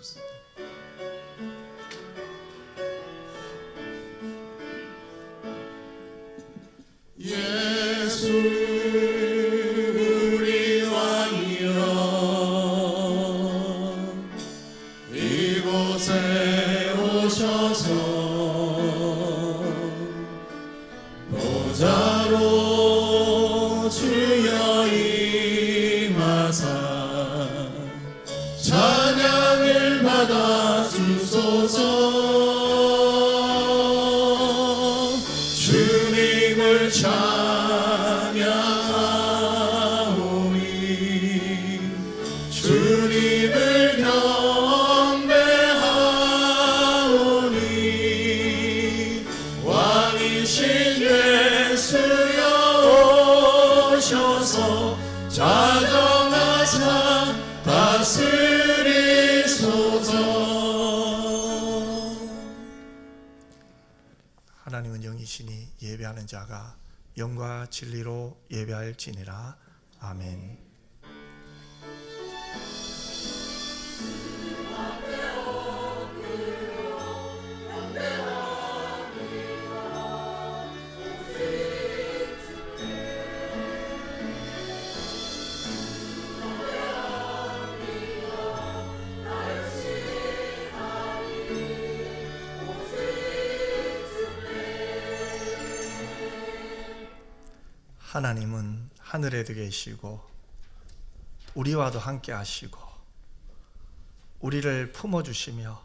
좋습니다. 예수 우리 왕이여 이곳에 오셔서 보좌로 주여 임하사 찬양을 받아 주소서. 주님을 찬양하오니 주님을 경배하오니 왕이신 예수여 오셔서 자정하사 다스리소서. 하나님은 영이시니 예배하는 자가 영과 진리로 예배할지니라. 아멘. 하나님은 하늘에도 계시고 우리와도 함께 하시고 우리를 품어주시며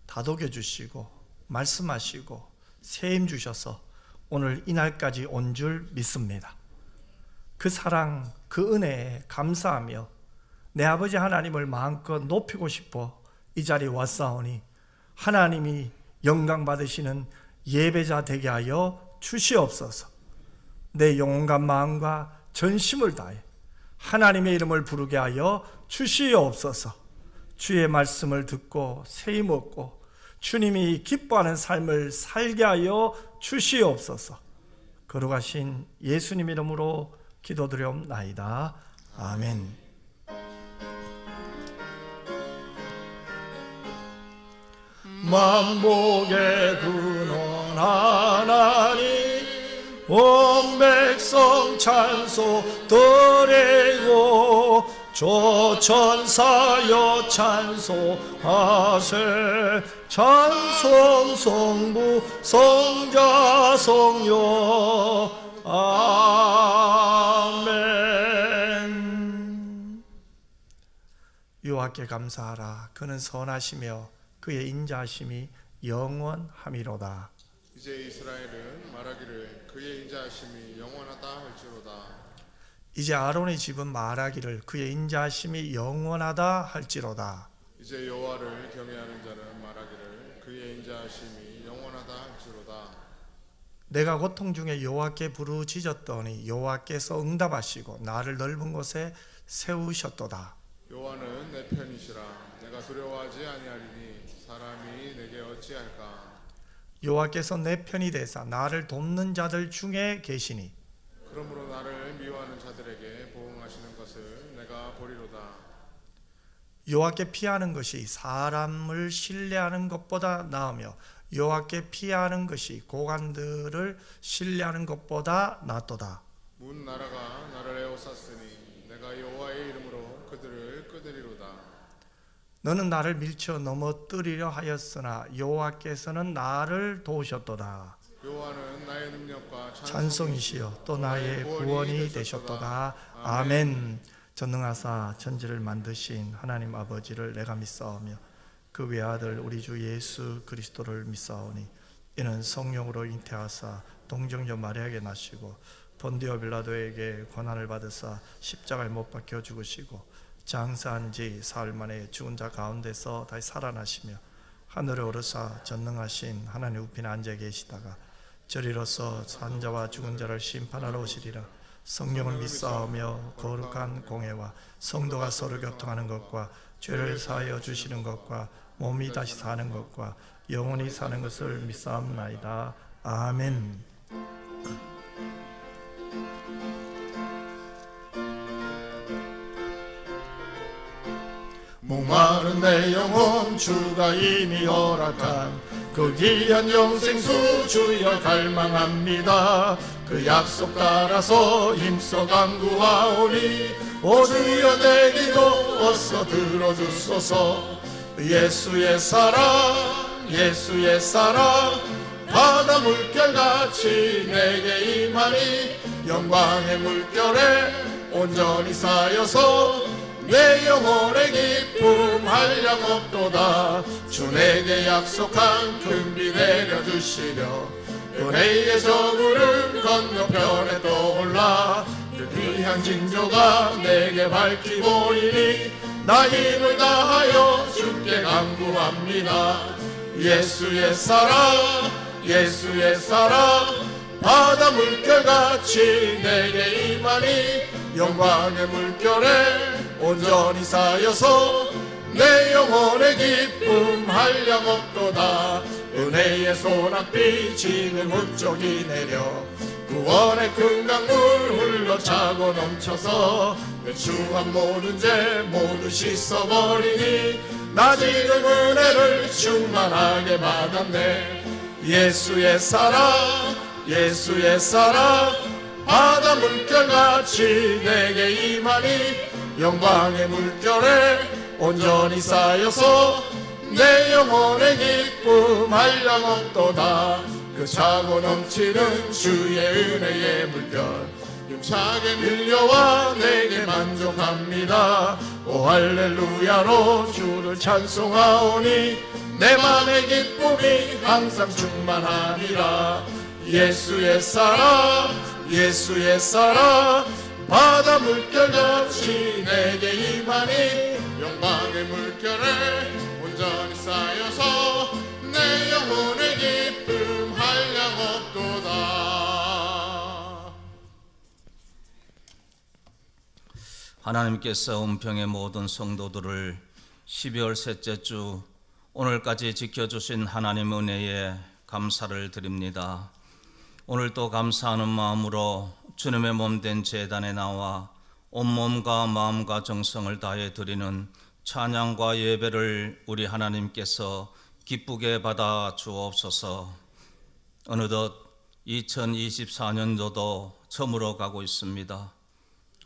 다독여 주시고 말씀하시고 세임 주셔서 오늘 이날까지 온 줄 믿습니다. 그 사랑, 그 은혜에 감사하며 내 아버지 하나님을 마음껏 높이고 싶어 이 자리에 왔사오니 하나님이 영광 받으시는 예배자 되게 하여 주시옵소서. 내 영혼과 마음과 전심을 다해 하나님의 이름을 부르게 하여 주시옵소서. 주의 말씀을 듣고 세임 얻고 주님이 기뻐하는 삶을 살게 하여 주시옵소서. 거룩하신 예수님 이름으로 기도드리옵나이다. 아멘. 만복의 근원 하나님 온 백성 찬송 드리고 조천사여 찬송하세. 찬송 성부 성자 성령 아멘. 여호와께 감사하라. 그는 선하시며 그의 인자하심이 영원함이로다. 이제 이스라엘은 말하기를 그의 인자하심이 영원하다 할지로다. 이제 아론의 집은 말하기를 그의 인자하심이 영원하다 할지로다. 이제 여호와를 경외하는 자는 말하기를 그의 인자하심이 영원하다 할지로다. 내가 고통 중에 여호와께 부르짖었더니 여호와께서 응답하시고 나를 넓은 곳에 세우셨도다. 여호와는 내 편이시라. 내가 두려워하지 아니하리니 사람이 내게 어찌할까. 여호와께서 내 편이 되사 나를 돕는 자들 중에 계시니 그러므로 나를 미워하는 자들에게 보응하시는 것을 내가 보리로다. 여호와께 피하는 것이 사람을 신뢰하는 것보다 나으며 여호와께 피하는 것이 고관들을 신뢰하는 것보다 낫도다. 문 나라가 나를 에워쌌으니 내가 여호와의 이름으로 그들을 끊으리로다. 너는 나를 밀쳐 넘어뜨리려 하였으나 여호와께서는 나를 도우셨도다. 여호와는 나의 능력과 찬송이시여 또 나의 구원이 되셨도다. 아멘. 전능하사 천지를 만드신 하나님 아버지를 내가 믿사오며 그 외아들 우리 주 예수 그리스도를 믿사오니 이는 성령으로 잉태하사 동정녀 마리아에게 나시고 본디오 빌라도에게 고난을 받으사 십자가에 못 박혀 죽으시고 장사한 지 사흘 만에 죽은 자 가운데서 다시 살아나시며 하늘에 오르사 전능하신 하나님 우편에 앉아 계시다가 저리로서 산 자와 죽은 자를 심판하러 오시리라. 성령을 믿사오며 거룩한 공회와 성도가 서로 교통하는 것과 죄를 사하여 주시는 것과 몸이 다시 사는 것과 영원히 사는 것을 믿사옵나이다. 아멘. 목마른 내 영혼 주가 이미 허락한 그 귀한 영생수 주여 갈망합니다. 그 약속 따라서 힘써 간구하오니 오 주여 내 기도 어서 들어주소서. 예수의 사랑 예수의 사랑 바다 물결같이 내게 임하니 영광의 물결에 온전히 쌓여서 내 영혼의 기쁨 한량없도다. 주 내게 약속한 금비 내려주시려 은혜의 저 구름 건너편에 떠올라 그 귀한 징조가 내게 밝히 보이니 나 힘을 다하여 주께 간구합니다. 예수의 사랑 예수의 사랑 바다 물결같이 내게 임하니 영광의 물결에 온전히 쌓여서 내 영혼의 기쁨 한량없도다. 은혜의 소낙비 지금 훅적이 내려 구원의 큰 강물 흘러차고 넘쳐서 내 추한 모든 죄 모두 씻어버리니 나 지금 은혜를 충만하게 받았네. 예수의 사랑 예수의 사랑 바다 물결같이 내게 임하니 영광의 물결에 온전히 쌓여서 내 영혼의 기쁨 한량없도다. 그 차고 넘치는 주의 은혜의 물결 힘차게 밀려와 내게 만족합니다. 오 할렐루야로 주를 찬송하오니 내 맘의 기쁨이 항상 충만하니라. 예수의 사랑 예수의 사랑 바다 물결같이 내게 임하니 영광의 물결에 온전히 쌓여서 내 영혼의 기쁨 한량없도다. 하나님께서 은평의 모든 성도들을 12월 셋째 주 오늘까지 지켜주신 하나님 은혜에 감사를 드립니다. 오늘도 감사하는 마음으로 주님의 몸된 제단에 나와 온몸과 마음과 정성을 다해 드리는 찬양과 예배를 우리 하나님께서 기쁘게 받아 주옵소서. 어느덧 2024년도도 저물어 가고 있습니다.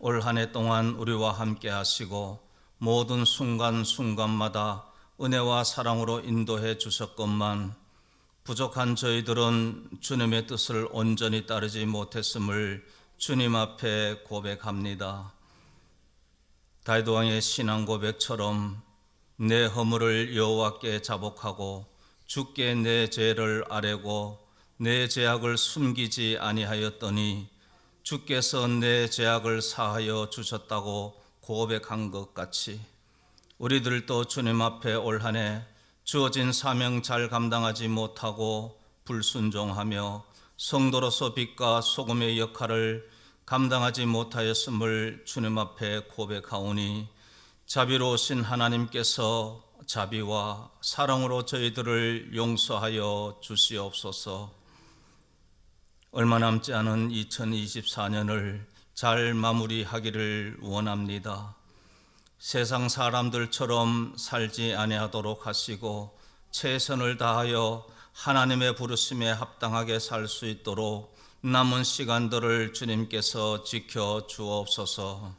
올 한 해 동안 우리와 함께 하시고 모든 순간순간마다 은혜와 사랑으로 인도해 주셨건만 부족한 저희들은 주님의 뜻을 온전히 따르지 못했음을 주님 앞에 고백합니다. 다윗 왕의 신앙 고백처럼 내 허물을 여호와께 자복하고 주께 내 죄를 아뢰고 내 죄악을 숨기지 아니하였더니 주께서 내 죄악을 사하여 주셨다고 고백한 것 같이 우리들도 주님 앞에 올 한 해 주어진 사명 잘 감당하지 못하고 불순종하며 성도로서 빛과 소금의 역할을 감당하지 못하였음을 주님 앞에 고백하오니 자비로우신 하나님께서 자비와 사랑으로 저희들을 용서하여 주시옵소서. 얼마 남지 않은 2024년을 잘 마무리하기를 원합니다. 세상 사람들처럼 살지 아니하도록 하시고 최선을 다하여 하나님의 부르심에 합당하게 살 수 있도록 남은 시간들을 주님께서 지켜 주옵소서.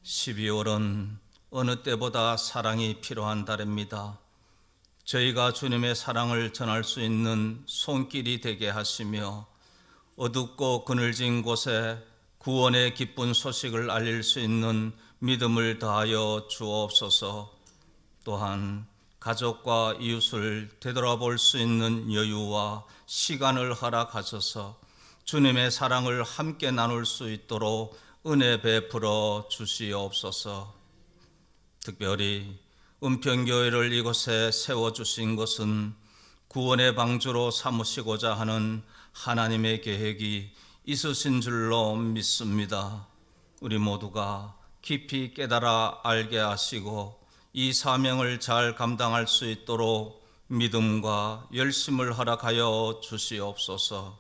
12월은 어느 때보다 사랑이 필요한 달입니다. 저희가 주님의 사랑을 전할 수 있는 손길이 되게 하시며 어둡고 그늘진 곳에 구원의 기쁜 소식을 알릴 수 있는 믿음을 다하여 주옵소서. 또한 가족과 이웃을 되돌아볼 수 있는 여유와 시간을 허락하셔서 주님의 사랑을 함께 나눌 수 있도록 은혜 베풀어 주시옵소서. 특별히 은평교회를 이곳에 세워주신 것은 구원의 방주로 삼으시고자 하는 하나님의 계획이 있으신 줄로 믿습니다. 우리 모두가 깊이 깨달아 알게 하시고 이 사명을 잘 감당할 수 있도록 믿음과 열심을 허락하여 주시옵소서.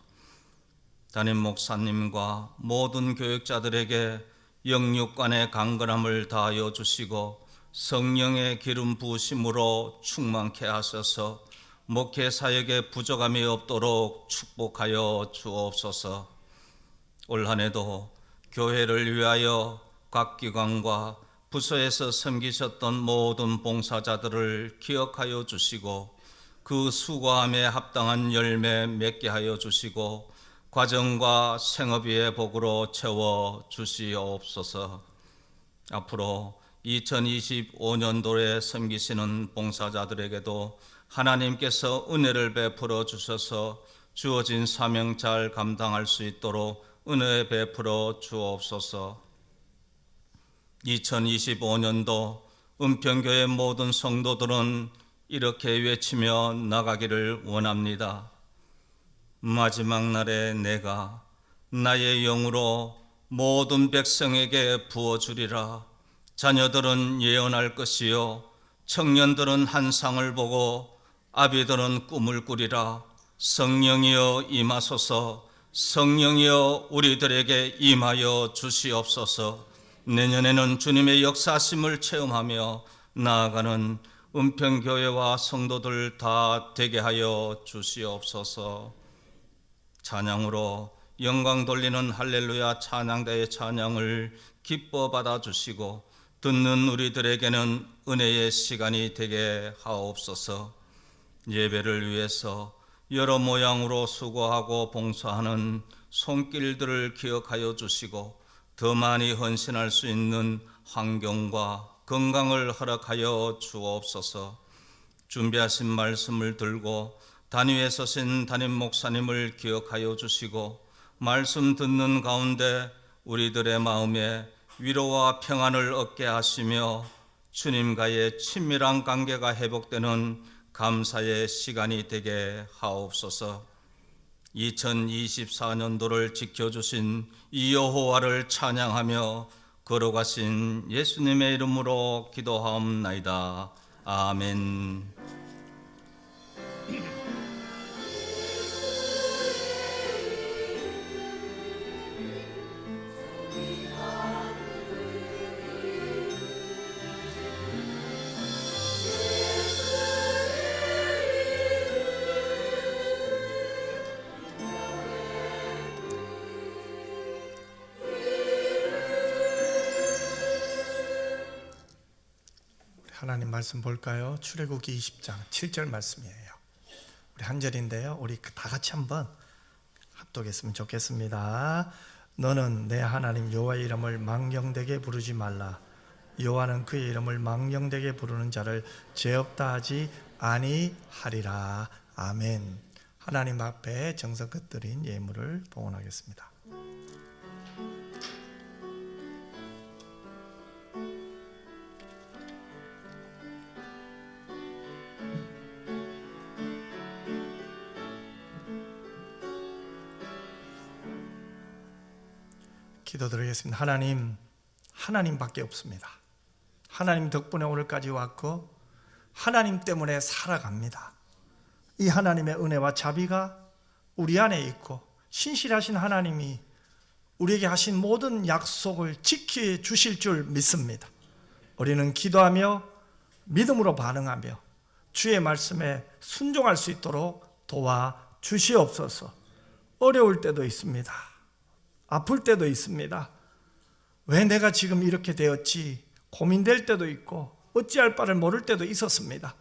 담임 목사님과 모든 교육자들에게 영육간의 강건함을 다하여 주시고 성령의 기름 부으심으로 충만케 하셔서 목회 사역에 부족함이 없도록 축복하여 주옵소서. 올 한 해도 교회를 위하여 각 기관과 부서에서 섬기셨던 모든 봉사자들을 기억하여 주시고 그 수고함에 합당한 열매 맺게 하여 주시고 과정과 생업위의 복으로 채워 주시옵소서. 앞으로 2025년도에 섬기시는 봉사자들에게도 하나님께서 은혜를 베풀어 주셔서 주어진 사명 잘 감당할 수 있도록 은혜 베풀어 주옵소서. 2025년도 은평교회 모든 성도들은 이렇게 외치며 나가기를 원합니다. 마지막 날에 내가 나의 영으로 모든 백성에게 부어주리라. 자녀들은 예언할 것이요 청년들은 환상을 보고 아비들은 꿈을 꾸리라. 성령이여 임하소서. 성령이여 우리들에게 임하여 주시옵소서. 내년에는 주님의 역사심을 체험하며 나아가는 은평교회와 성도들 다 되게 하여 주시옵소서. 찬양으로 영광 돌리는 할렐루야 찬양대의 찬양을 기뻐 받아주시고 듣는 우리들에게는 은혜의 시간이 되게 하옵소서. 예배를 위해서 여러 모양으로 수고하고 봉사하는 손길들을 기억하여 주시고 더 많이 헌신할 수 있는 환경과 건강을 허락하여 주옵소서. 준비하신 말씀을 들고 단위에 서신 담임 목사님을 기억하여 주시고 말씀 듣는 가운데 우리들의 마음에 위로와 평안을 얻게 하시며 주님과의 친밀한 관계가 회복되는 감사의 시간이 되게 하옵소서. 2024년도를 지켜주신 이 여호와를 찬양하며 걸어가신 예수님의 이름으로 기도하옵나이다. 아멘. 하나님 말씀 볼까요? 출애굽기 20장 7절 말씀이에요. 우리 한 절인데요. 우리 다 같이 한번 합독했으면 좋겠습니다. 너는 내 하나님 여호와의 이름을 망령되게 부르지 말라. 여호와는 그의 이름을 망령되게 부르는 자를 죄 없다 하지 아니하리라. 아멘. 하나님 앞에 정성껏 드린 예물을 봉헌하겠습니다. 기도드리겠습니다. 하나님밖에 없습니다. 하나님 덕분에 오늘까지 왔고 하나님 때문에 살아갑니다. 이 하나님의 은혜와 자비가 우리 안에 있고 신실하신 하나님이 우리에게 하신 모든 약속을 지켜주실 줄 믿습니다. 우리는 기도하며 믿음으로 반응하며 주의 말씀에 순종할 수 있도록 도와주시옵소서. 어려울 때도 있습니다. 아플 때도 있습니다. 왜 내가 지금 이렇게 되었지? 고민될 때도 있고 어찌할 바를 모를 때도 있었습니다.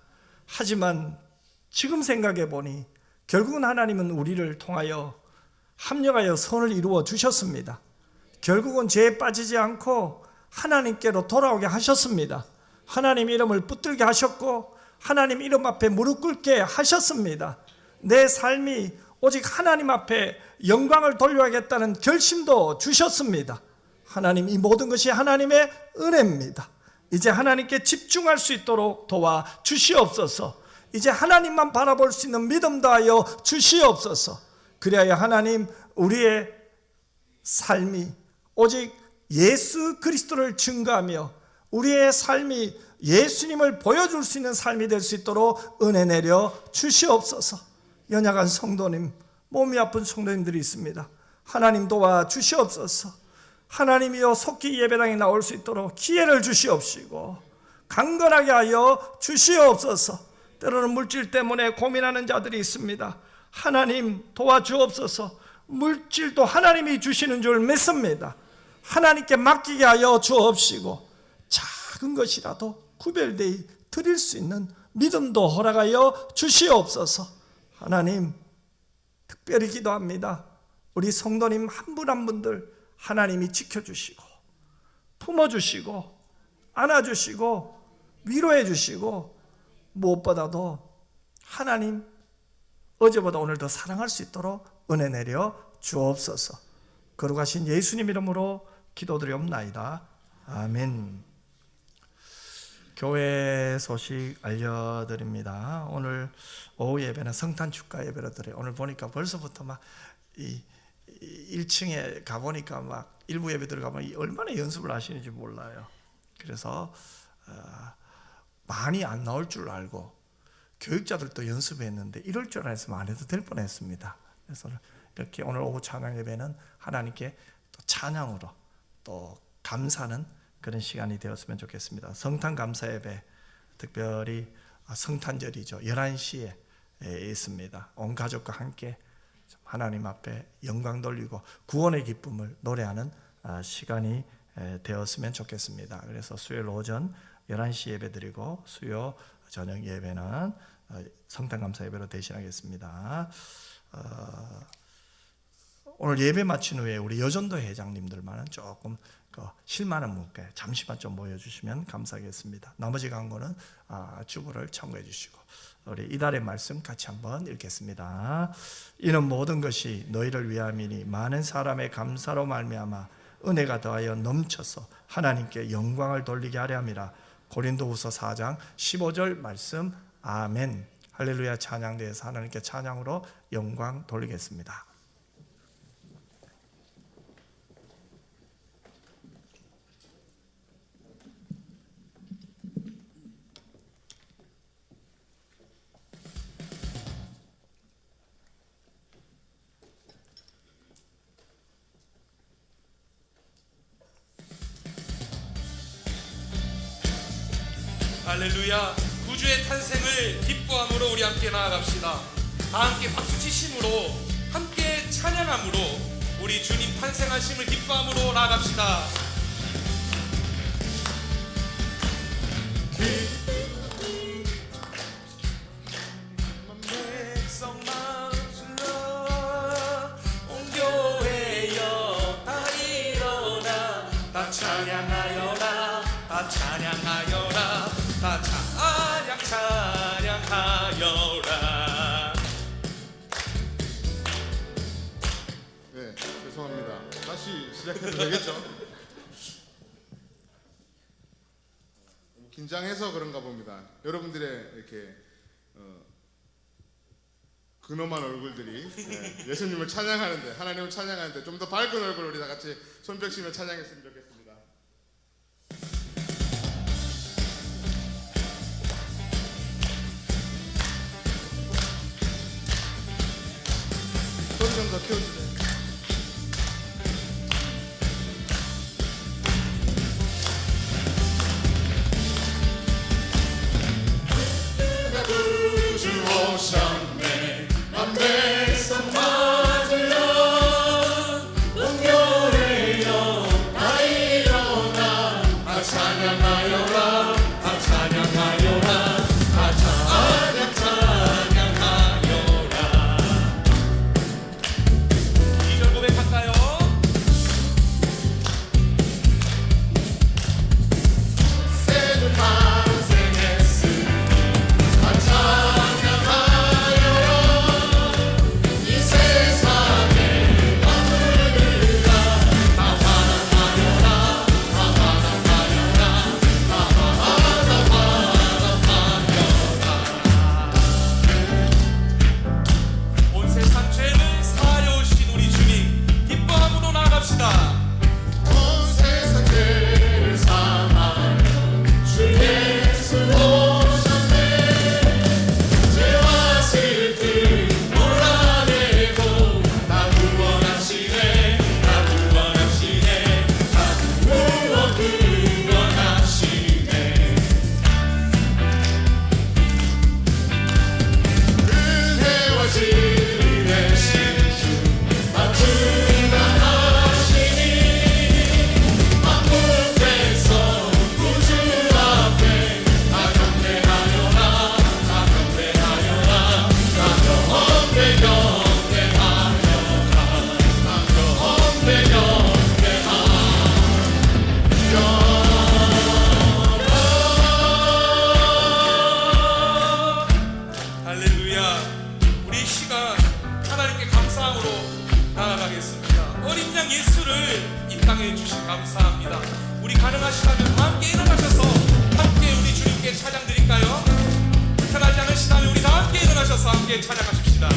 하지만 지금 생각해 보니 결국은 하나님은 우리를 통하여 합력하여 선을 이루어 주셨습니다. 결국은 죄에 빠지지 않고 하나님께로 돌아오게 하셨습니다. 하나님 이름을 붙들게 하셨고 하나님 이름 앞에 무릎 꿇게 하셨습니다. 내 삶이 오직 하나님 앞에 영광을 돌려야겠다는 결심도 주셨습니다. 하나님, 이 모든 것이 하나님의 은혜입니다. 이제 하나님께 집중할 수 있도록 도와주시옵소서. 이제 하나님만 바라볼 수 있는 믿음 다하여 주시옵소서. 그래야 하나님, 우리의 삶이 오직 예수 그리스도를 증거하며 우리의 삶이 예수님을 보여줄 수 있는 삶이 될 수 있도록 은혜 내려 주시옵소서. 연약한 성도님, 몸이 아픈 성도님들이 있습니다. 하나님 도와 주시옵소서. 하나님이여 속히 예배당에 나올 수 있도록 기회를 주시옵시고 강건하게 하여 주시옵소서. 때로는 물질 때문에 고민하는 자들이 있습니다. 하나님 도와주옵소서. 물질도 하나님이 주시는 줄 믿습니다. 하나님께 맡기게 하여 주옵시고 작은 것이라도 구별되어 드릴 수 있는 믿음도 허락하여 주시옵소서. 하나님 특별히 기도합니다. 우리 성도님 한 분 한 분들 하나님이 지켜주시고 품어주시고 안아주시고 위로해주시고 무엇보다도 하나님 어제보다 오늘 더 사랑할 수 있도록 은혜 내려 주옵소서. 거룩하신 예수님 이름으로 기도드리옵나이다. 아멘. 교회 소식 알려드립니다. 오늘 오후 예배는 성탄 축가 예배로 드려요. 오늘 보니까 벌써부터 막 1층에 가보니까 막 일부 예배 들어가면 얼마나 연습을 하시는지 몰라요. 그래서 많이 안 나올 줄 알고 교육자들도 연습했는데 이럴 줄 알았으면 안 해도 될 뻔했습니다. 그래서 이렇게 오늘 오후 찬양 예배는 하나님께 또 찬양으로 또 감사하는 그런 시간이 되었으면 좋겠습니다. 성탄 감사 예배 특별히 성탄절이죠. 11시에 있습니다. 온 가족과 함께 하나님 앞에 영광 돌리고 구원의 기쁨을 노래하는 시간이 되었으면 좋겠습니다. 그래서 수요일 오전 11시 예배 드리고 수요 저녁 예배는 성탄 감사 예배로 대신하겠습니다. 오늘 예배 마친 후에 우리 여전도 회장님들만은 조금 실만한 문께 잠시만 좀 모여주시면 감사하겠습니다. 나머지 광고는 주보를 참고해 주시고 우리 이달의 말씀 같이 한번 읽겠습니다. 이는 모든 것이 너희를 위함이니 많은 사람의 감사로 말미암아 은혜가 더하여 넘쳐서 하나님께 영광을 돌리게 하려 함이라. 고린도후서 4장 15절 말씀. 아멘. 할렐루야. 찬양대에서 하나님께 찬양으로 영광 돌리겠습니다. 할렐루야. 구주의 탄생을 기뻐함으로 우리 함께 나아갑시다. 다 함께 박수치심으로 함께 찬양함으로 우리 주님 탄생하심을 기뻐함으로 나아갑시다. 백성만 불러 온 교회여 다 일어나 다 찬양하여라 다 찬양하여라 다 찬양하여라. 네, 죄송합니다. 다시 시작해도 되겠죠? 긴장해서 그런가 봅니다. 여러분들의 이렇게 근엄한 얼굴들이 예수님을 찬양하는데, 하나님을 찬양하는데 좀 더 밝은 얼굴 우리 다 같이 손뼉치며 찬양했으면 좋겠습니다. 소리 좀 더 키워주세요. 구주 오셨네. 만 백성 맞으려 온 교회여 다 일어나 다 찬양하여라 다 찬양하여라 다 찬양하여라. 2절 고백할까요? 새도 탄생했으니 다 찬양하여라 함께 찬양하십시다.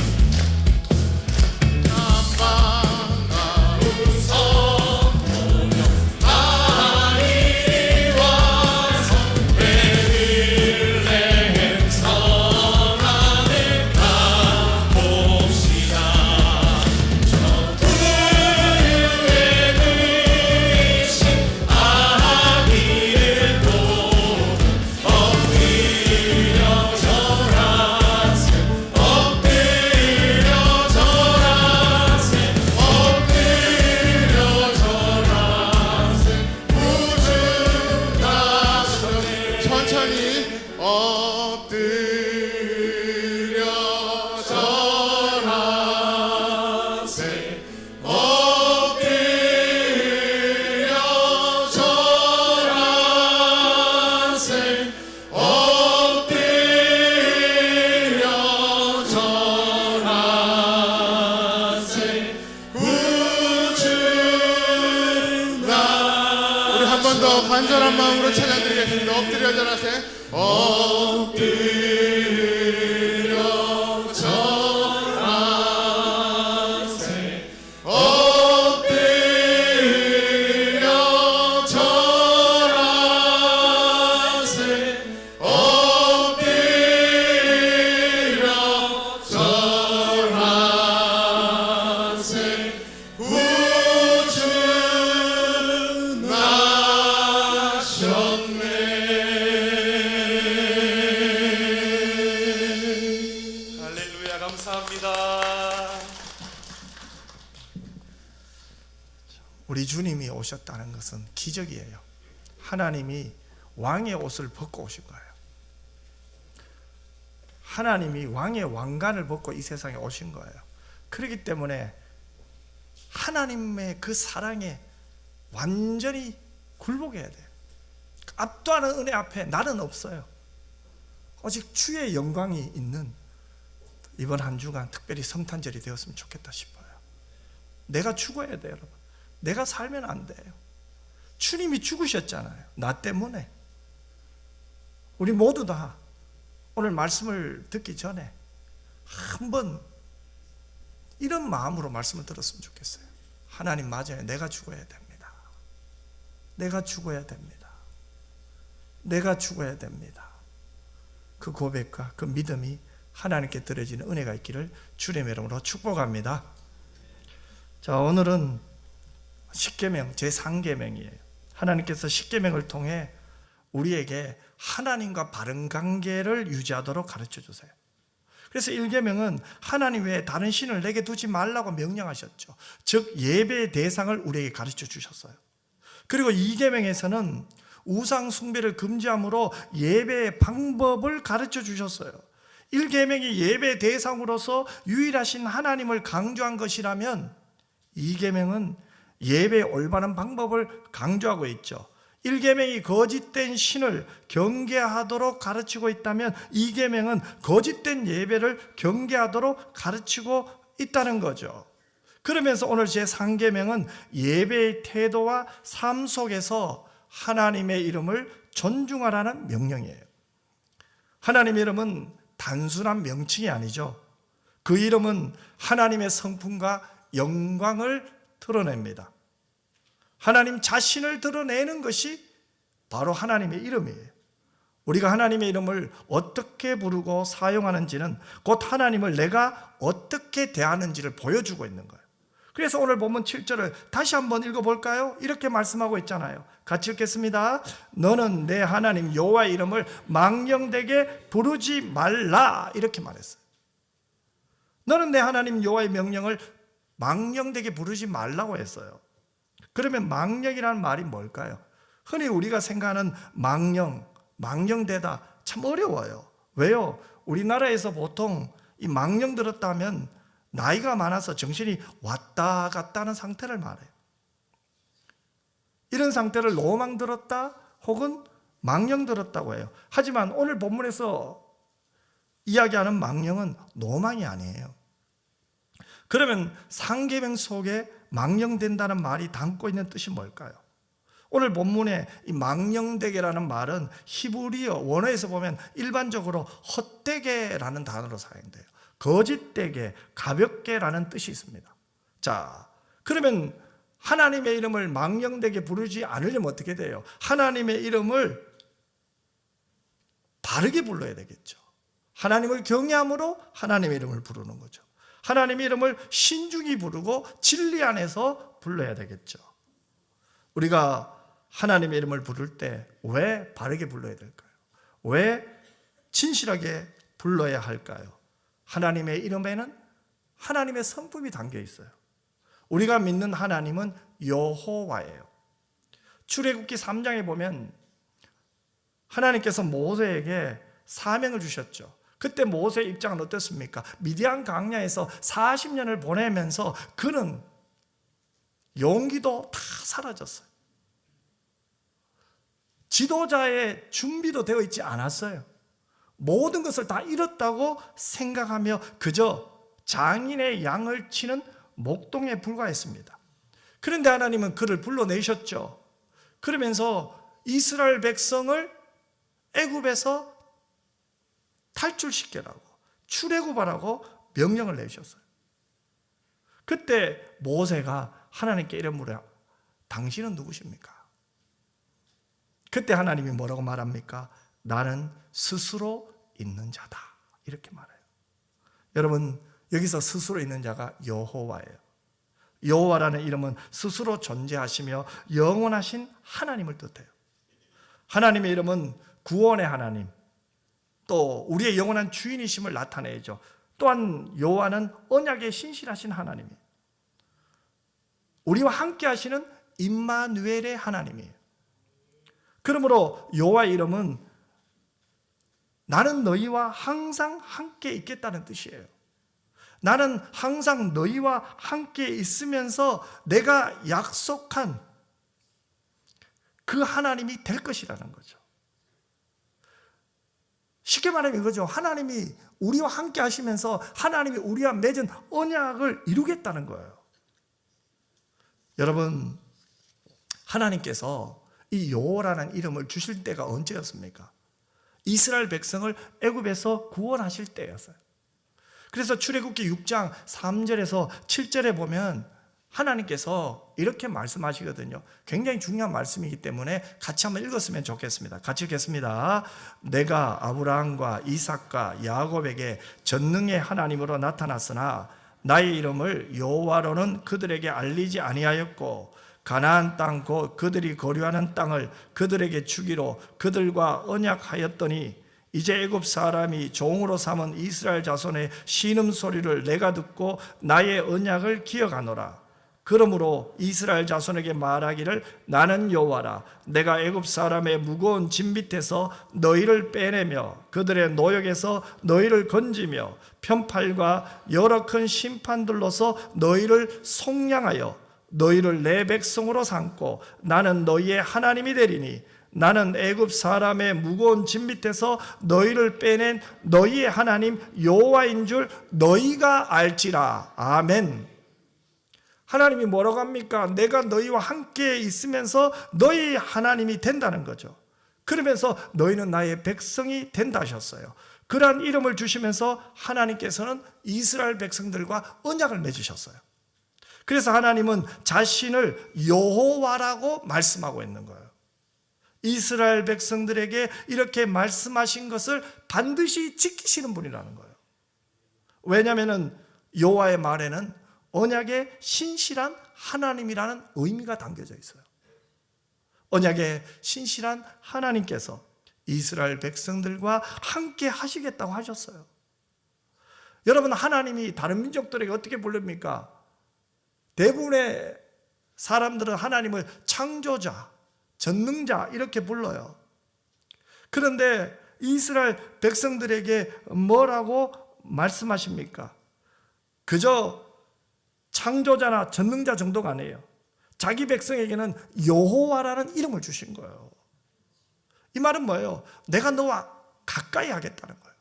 천천히 엎드려 절하세 엎드려 절하세 엎드려 절하세 구주 나 우리 한 번 더 간절한 마음으로 찬양드리겠습니다. 엎드려 절하세 엎드려 절하세 엎드려 절하세 엎드려 절하세 구주 할렐루야, 감사합니다. 우리 주님이 오셨다는 것은 기적이에요. 하나님이 왕의 옷을 벗고 오신 거예요. 하나님이 왕의 왕관을 벗고 이 세상에 오신 거예요. 그렇기 때문에 하나님의 그 사랑에 완전히 굴복해야 돼요. 압도하는 은혜 앞에 나는 없어요. 오직 주의 영광이 있는 이번 한 주간 특별히 성탄절이 되었으면 좋겠다 싶어요. 내가 죽어야 돼요, 여러분. 내가 살면 안 돼요. 주님이 죽으셨잖아요. 나 때문에. 우리 모두 다 오늘 말씀을 듣기 전에 한번 이런 마음으로 말씀을 들었으면 좋겠어요. 하나님 맞아요. 내가 죽어야 됩니다. 내가 죽어야 됩니다. 내가 죽어야 됩니다. 그 고백과 그 믿음이 하나님께 드려지는 은혜가 있기를 주님의 이름으로 축복합니다. 자, 오늘은 십계명 제3계명이에요. 하나님께서 십계명을 통해 우리에게 하나님과 바른 관계를 유지하도록 가르쳐 주세요. 그래서 1계명은 하나님 외에 다른 신을 내게 두지 말라고 명령하셨죠. 즉 예배의 대상을 우리에게 가르쳐 주셨어요. 그리고 2계명에서는 우상 숭배를 금지함으로 예배의 방법을 가르쳐 주셨어요. 1계명이 예배의 대상으로서 유일하신 하나님을 강조한 것이라면 2계명은 예배의 올바른 방법을 강조하고 있죠. 1계명이 거짓된 신을 경계하도록 가르치고 있다면 2계명은 거짓된 예배를 경계하도록 가르치고 있다는 거죠. 그러면서 오늘 제3계명은 예배의 태도와 삶 속에서 하나님의 이름을 존중하라는 명령이에요. 하나님의 이름은 단순한 명칭이 아니죠. 그 이름은 하나님의 성품과 영광을 드러냅니다. 하나님 자신을 드러내는 것이 바로 하나님의 이름이에요. 우리가 하나님의 이름을 어떻게 부르고 사용하는지는 곧 하나님을 내가 어떻게 대하는지를 보여주고 있는 거예요. 그래서 오늘 본문 7절을 다시 한번 읽어볼까요? 이렇게 말씀하고 있잖아요. 같이 읽겠습니다. 너는 내 하나님 여호와의 이름을 망령되게 부르지 말라, 이렇게 말했어요. 너는 내 하나님 여호와의 명령을 망령되게 부르지 말라고 했어요. 그러면 망령이라는 말이 뭘까요? 흔히 우리가 생각하는 망령되다 참 어려워요. 왜요? 우리나라에서 보통 이 망령 들었다 하면 나이가 많아서 정신이 왔다 갔다 하는 상태를 말해요. 이런 상태를 노망 들었다 혹은 망령 들었다고 해요. 하지만 오늘 본문에서 이야기하는 망령은 노망이 아니에요. 그러면 상계명 속에 망령된다는 말이 담고 있는 뜻이 뭘까요? 오늘 본문에 이 망령되게라는 말은 히브리어 원어에서 보면 일반적으로 헛되게라는 단어로 사용돼요. 거짓되게, 가볍게라는 뜻이 있습니다. 자, 그러면 하나님의 이름을 망령되게 부르지 않으려면 어떻게 돼요? 하나님의 이름을 바르게 불러야 되겠죠. 하나님을 경외함으로 하나님의 이름을 부르는 거죠. 하나님의 이름을 신중히 부르고 진리 안에서 불러야 되겠죠. 우리가 하나님의 이름을 부를 때 왜 바르게 불러야 될까요? 왜 진실하게 불러야 할까요? 하나님의 이름에는 하나님의 성품이 담겨 있어요. 우리가 믿는 하나님은 여호와예요. 출애굽기 3장에 보면 하나님께서 모세에게 사명을 주셨죠. 그때 모세의 입장은 어땠습니까? 미디안 광야에서 40년을 보내면서 그는 용기도 다 사라졌어요. 지도자의 준비도 되어 있지 않았어요. 모든 것을 다 잃었다고 생각하며 그저 장인의 양을 치는 목동에 불과했습니다. 그런데 하나님은 그를 불러내셨죠. 그러면서 이스라엘 백성을 애굽에서 탈출시키라고, 출애굽하라고 명령을 내주셨어요. 그때 모세가 하나님께 이래 물어요. 당신은 누구십니까? 그때 하나님이 뭐라고 말합니까? 나는 스스로 있는 자다, 이렇게 말해요. 여러분, 여기서 스스로 있는 자가 여호와예요. 여호와라는 이름은 스스로 존재하시며 영원하신 하나님을 뜻해요. 하나님의 이름은 구원의 하나님, 또 우리의 영원한 주인이심을 나타내죠. 또한 여호와는 언약의 신실하신 하나님이에요. 우리와 함께 하시는 임마누엘의 하나님이에요. 그러므로 여호와의 이름은 나는 너희와 항상 함께 있겠다는 뜻이에요. 나는 항상 너희와 함께 있으면서 내가 약속한 그 하나님이 될 것이라는 거죠. 쉽게 말하면 이거죠. 하나님이 우리와 함께 하시면서 하나님이 우리와 맺은 언약을 이루겠다는 거예요. 여러분, 하나님께서 이 여호와라는 이름을 주실 때가 언제였습니까? 이스라엘 백성을 애굽에서 구원하실 때였어요. 그래서 출애굽기 6장 3절에서 7절에 보면 하나님께서 이렇게 말씀하시거든요. 굉장히 중요한 말씀이기 때문에 같이 한번 읽었으면 좋겠습니다. 같이 읽겠습니다. 내가 아브라함과 이삭과 야곱에게 전능의 하나님으로 나타났으나 나의 이름을 여호와로는 그들에게 알리지 아니하였고 가나안 땅 곧 그들이 거류하는 땅을 그들에게 주기로 그들과 언약하였더니 이제 애굽 사람이 종으로 삼은 이스라엘 자손의 신음소리를 내가 듣고 나의 언약을 기억하노라. 그러므로 이스라엘 자손에게 말하기를 나는 여호와라. 내가 애굽 사람의 무거운 짐 밑에서 너희를 빼내며 그들의 노역에서 너희를 건지며 편팔과 여러 큰 심판들로서 너희를 속량하여 너희를 내 백성으로 삼고 나는 너희의 하나님이 되리니 나는 애굽 사람의 무거운 짐 밑에서 너희를 빼낸 너희의 하나님 여호와인 줄 너희가 알지라. 아멘. 하나님이 뭐라고 합니까? 내가 너희와 함께 있으면서 너희 하나님이 된다는 거죠. 그러면서 너희는 나의 백성이 된다 하셨어요. 그러한 이름을 주시면서 하나님께서는 이스라엘 백성들과 언약을 맺으셨어요. 그래서 하나님은 자신을 여호와라고 말씀하고 있는 거예요. 이스라엘 백성들에게 이렇게 말씀하신 것을 반드시 지키시는 분이라는 거예요. 왜냐하면 여호와의 말에는 언약의 신실한 하나님이라는 의미가 담겨져 있어요. 언약의 신실한 하나님께서 이스라엘 백성들과 함께 하시겠다고 하셨어요. 여러분, 하나님이 다른 민족들에게 어떻게 부릅니까? 대부분의 사람들은 하나님을 창조자, 전능자 이렇게 불러요. 그런데 이스라엘 백성들에게 뭐라고 말씀하십니까? 그저 창조자나 전능자 정도가 아니에요. 자기 백성에게는 여호와라는 이름을 주신 거예요. 이 말은 뭐예요? 내가 너와 가까이 하겠다는 거예요.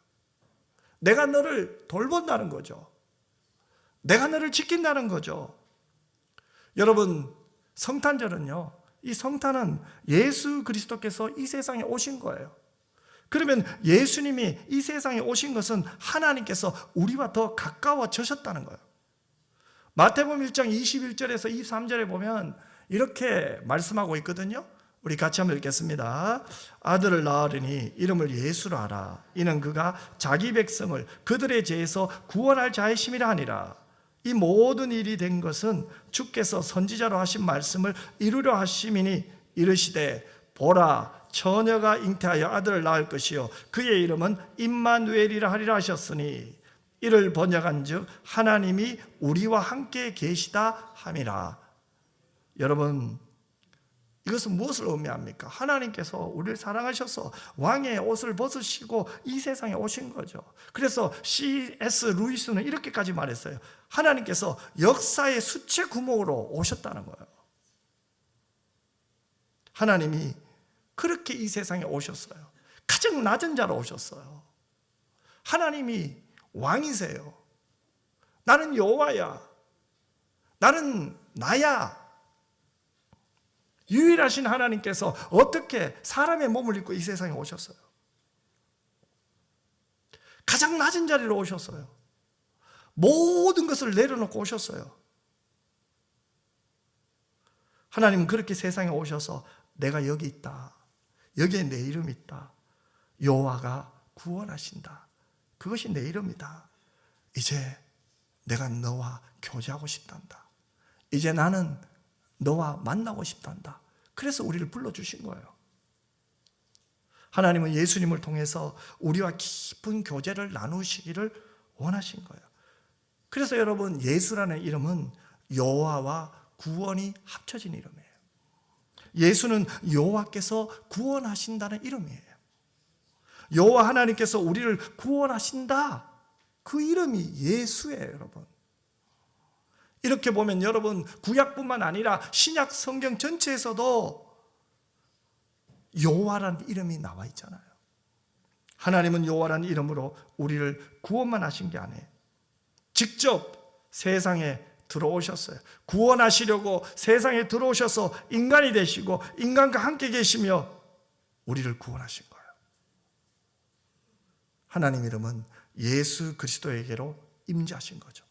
내가 너를 돌본다는 거죠. 내가 너를 지킨다는 거죠. 여러분, 성탄절은요, 이 성탄은 예수 그리스도께서 이 세상에 오신 거예요. 그러면 예수님이 이 세상에 오신 것은 하나님께서 우리와 더 가까워지셨다는 거예요. 마태복음 1장 21절에서 23절에 보면 이렇게 말씀하고 있거든요. 우리 같이 한번 읽겠습니다. 아들을 낳으리니 이름을 예수라 하라. 이는 그가 자기 백성을 그들의 죄에서 구원할 자의 심이라 하니라. 이 모든 일이 된 것은 주께서 선지자로 하신 말씀을 이루려 하심이니 이르시되 보라 처녀가 잉태하여 아들을 낳을 것이요 그의 이름은 임마누엘이라 하리라 하셨으니 이를 번역한즉 하나님이 우리와 함께 계시다 함이라. 여러분, 이것은 무엇을 의미합니까? 하나님께서 우리를 사랑하셔서 왕의 옷을 벗으시고 이 세상에 오신 거죠. 그래서 C.S. 루이스는 이렇게까지 말했어요. 하나님께서 역사의 수채 구멍으로 오셨다는 거예요. 하나님이 그렇게 이 세상에 오셨어요. 가장 낮은 자로 오셨어요. 하나님이 왕이세요. 나는 여호와야. 나는 나야. 유일하신 하나님께서 어떻게 사람의 몸을 입고 이 세상에 오셨어요? 가장 낮은 자리로 오셨어요. 모든 것을 내려놓고 오셨어요. 하나님은 그렇게 세상에 오셔서 내가 여기 있다. 여기에 내 이름이 있다. 여호와가 구원하신다. 그것이 내 이름이다. 이제 내가 너와 교제하고 싶단다. 이제 나는 너와 만나고 싶단다. 그래서 우리를 불러주신 거예요. 하나님은 예수님을 통해서 우리와 깊은 교제를 나누시기를 원하신 거예요. 그래서 여러분, 예수라는 이름은 여호와와 구원이 합쳐진 이름이에요. 예수는 여호와께서 구원하신다는 이름이에요. 여호와 하나님께서 우리를 구원하신다. 그 이름이 예수예요, 여러분. 이렇게 보면 여러분, 구약뿐만 아니라 신약 성경 전체에서도 여호와라는 이름이 나와 있잖아요. 하나님은 여호와라는 이름으로 우리를 구원만 하신 게 아니에요. 직접 세상에 들어오셨어요. 구원하시려고 세상에 들어오셔서 인간이 되시고 인간과 함께 계시며 우리를 구원하신 거예요. 하나님 이름은 예수 그리스도에게로 임재하신 거죠.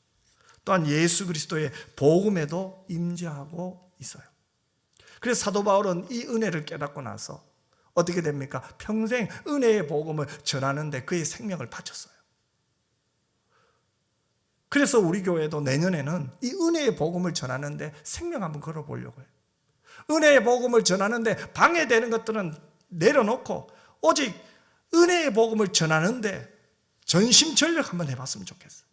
또한 예수 그리스도의 복음에도 임재하고 있어요. 그래서 사도 바울은 이 은혜를 깨닫고 나서 어떻게 됩니까? 평생 은혜의 복음을 전하는데 그의 생명을 바쳤어요. 그래서 우리 교회도 내년에는 이 은혜의 복음을 전하는데 생명 한번 걸어보려고 해요. 은혜의 복음을 전하는데 방해되는 것들은 내려놓고 오직 은혜의 복음을 전하는데 전심전력 한번 해봤으면 좋겠어요.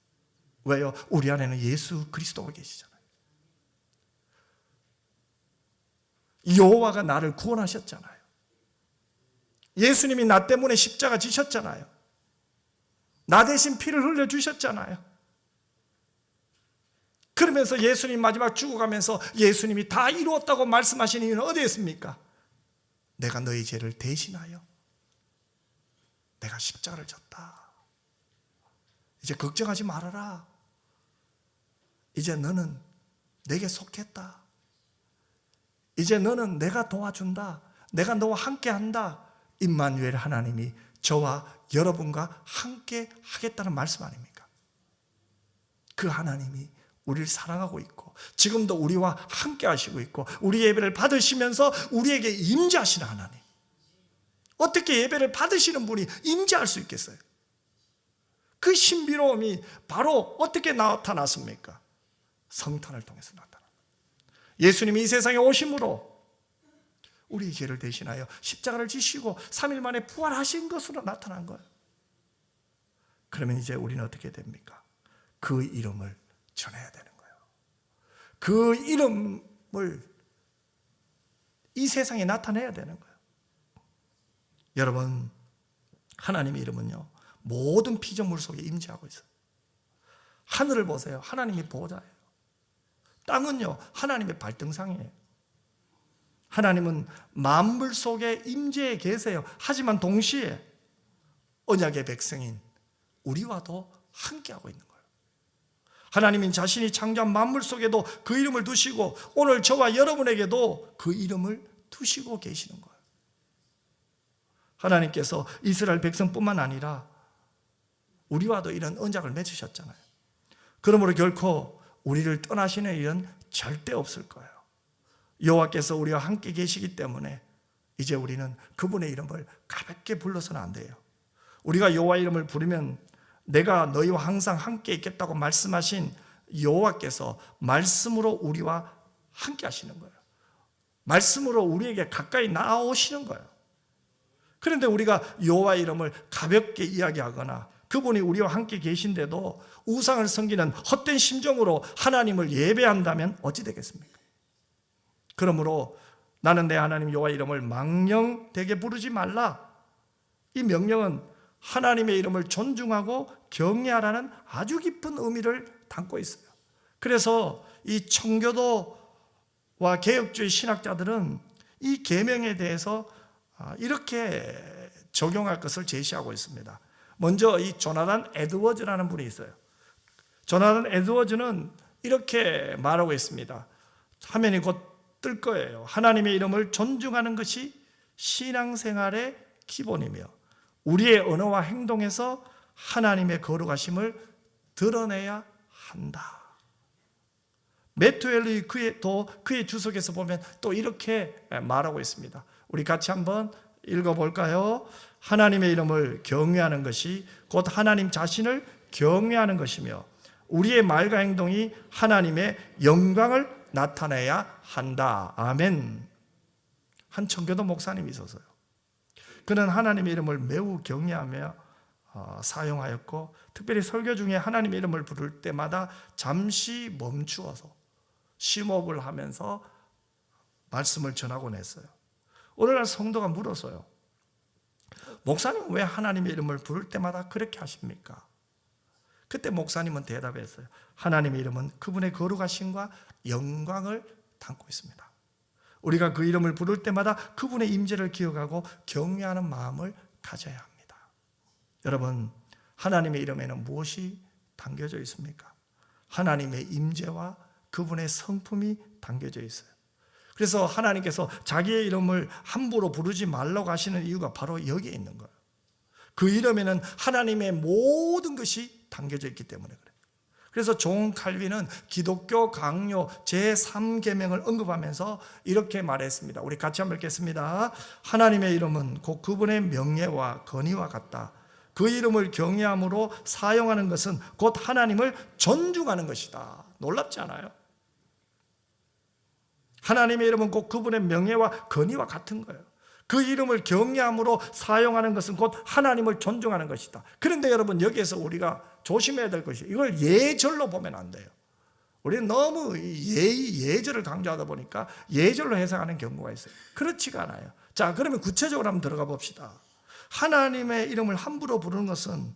왜요? 우리 안에는 예수 그리스도가 계시잖아요. 여호와가 나를 구원하셨잖아요. 예수님이 나 때문에 십자가 지셨잖아요. 나 대신 피를 흘려주셨잖아요. 그러면서 예수님 마지막 죽어가면서 예수님이 다 이루었다고 말씀하신 이유는 어디에 있습니까? 내가 너희 죄를 대신하여 내가 십자가를 졌다. 이제 걱정하지 말아라. 이제 너는 내게 속했다. 이제 너는 내가 도와준다. 내가 너와 함께한다. 임마누엘 하나님이 저와 여러분과 함께 하겠다는 말씀 아닙니까? 그 하나님이 우리를 사랑하고 있고 지금도 우리와 함께 하시고 있고 우리 예배를 받으시면서 우리에게 임재하시는 하나님. 어떻게 예배를 받으시는 분이 임재할 수 있겠어요? 그 신비로움이 바로 어떻게 나타났습니까? 성탄을 통해서 나타납니다. 예수님이 이 세상에 오심으로 우리의 죄를 대신하여 십자가를 지시고 3일 만에 부활하신 것으로 나타난 거예요. 그러면 이제 우리는 어떻게 됩니까? 그 이름을 전해야 되는 거예요. 그 이름을 이 세상에 나타내야 되는 거예요. 여러분, 하나님의 이름은요 모든 피조물 속에 임재하고 있어요. 하늘을 보세요. 하나님이 보호자예요. 땅은요 하나님의 발등상이에요. 하나님은 만물 속에 임재해 계세요. 하지만 동시에 언약의 백성인 우리와도 함께하고 있는 거예요. 하나님은 자신이 창조한 만물 속에도 그 이름을 두시고 오늘 저와 여러분에게도 그 이름을 두시고 계시는 거예요. 하나님께서 이스라엘 백성뿐만 아니라 우리와도 이런 언약을 맺으셨잖아요. 그러므로 결코 우리를 떠나시는 일은 절대 없을 거예요. 여호와께서 우리와 함께 계시기 때문에 이제 우리는 그분의 이름을 가볍게 불러서는 안 돼요. 우리가 여호와 이름을 부르면 내가 너희와 항상 함께 있겠다고 말씀하신 여호와께서 말씀으로 우리와 함께 하시는 거예요. 말씀으로 우리에게 가까이 나아오시는 거예요. 그런데 우리가 여호와 이름을 가볍게 이야기하거나 그분이 우리와 함께 계신데도 우상을 섬기는 헛된 심정으로 하나님을 예배한다면 어찌 되겠습니까? 그러므로 나는 내 하나님 여호와 이름을 망령되게 부르지 말라. 이 명령은 하나님의 이름을 존중하고 경외하라는 아주 깊은 의미를 담고 있어요. 그래서 이 청교도와 개혁주의 신학자들은 이 계명에 대해서 이렇게 적용할 것을 제시하고 있습니다. 먼저 이 조나단 에드워즈라는 분이 있어요. 조나단 에드워즈는 이렇게 말하고 있습니다. 화면이 곧 뜰 거예요. 하나님의 이름을 존중하는 것이 신앙생활의 기본이며 우리의 언어와 행동에서 하나님의 거룩하심을 드러내야 한다. 매튜엘의 그의 주석에서 보면 또 이렇게 말하고 있습니다. 우리 같이 한번 읽어볼까요? 하나님의 이름을 경외하는 것이 곧 하나님 자신을 경외하는 것이며 우리의 말과 행동이 하나님의 영광을 나타내야 한다. 아멘. 한 청교도 목사님이 있었어요. 그는 하나님의 이름을 매우 경외하며 사용하였고 특별히 설교 중에 하나님의 이름을 부를 때마다 잠시 멈추어서 심호흡을 하면서 말씀을 전하곤 했어요. 오늘날 성도가 물었어요. 목사님은 왜 하나님의 이름을 부를 때마다 그렇게 하십니까? 그때 목사님은 대답했어요. 하나님의 이름은 그분의 거룩하심과 영광을 담고 있습니다. 우리가 그 이름을 부를 때마다 그분의 임재를 기억하고 경외하는 마음을 가져야 합니다. 여러분, 하나님의 이름에는 무엇이 담겨져 있습니까? 하나님의 임재와 그분의 성품이 담겨져 있어요. 그래서 하나님께서 자기의 이름을 함부로 부르지 말라고 하시는 이유가 바로 여기에 있는 거예요. 그 이름에는 하나님의 모든 것이 담겨져 있기 때문에 그래요. 그래서 존 칼빈은 기독교 강요 제3계명을 언급하면서 이렇게 말했습니다. 우리 같이 한번 읽겠습니다. 하나님의 이름은 곧 그분의 명예와 권위와 같다. 그 이름을 경외함으로 사용하는 것은 곧 하나님을 존중하는 것이다. 놀랍지 않아요? 하나님의 이름은 곧 그분의 명예와 권위와 같은 거예요. 그 이름을 경외함으로 사용하는 것은 곧 하나님을 존중하는 것이다. 그런데 여러분, 여기에서 우리가 조심해야 될 것이, 이걸 예절로 보면 안 돼요. 우리는 너무 예절을 강조하다 보니까 예절로 해석하는 경우가 있어요. 그렇지가 않아요. 자, 그러면 구체적으로 한번 들어가 봅시다. 하나님의 이름을 함부로 부르는 것은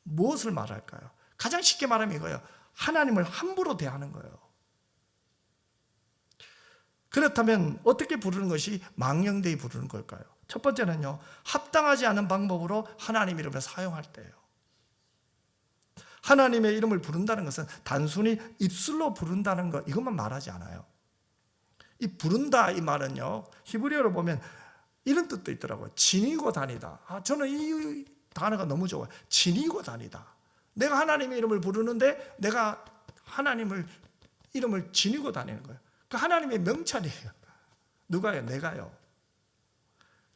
무엇을 말할까요? 가장 쉽게 말하면 이거예요. 하나님을 함부로 대하는 거예요. 그렇다면 어떻게 부르는 것이 망령되이 부르는 걸까요? 첫 번째는요, 합당하지 않은 방법으로 하나님 이름을 사용할 때예요. 하나님의 이름을 부른다는 것은 단순히 입술로 부른다는 것, 이것만 말하지 않아요. 이 부른다 이 말은요, 히브리어로 보면 이런 뜻도 있더라고요. 지니고 다니다. 저는 이 단어가 너무 좋아요. 지니고 다니다. 내가 하나님의 이름을 부르는데 내가 하나님을 이름을 지니고 다니는 거예요. 그 하나님의 명찰이에요. 누가요? 내가요.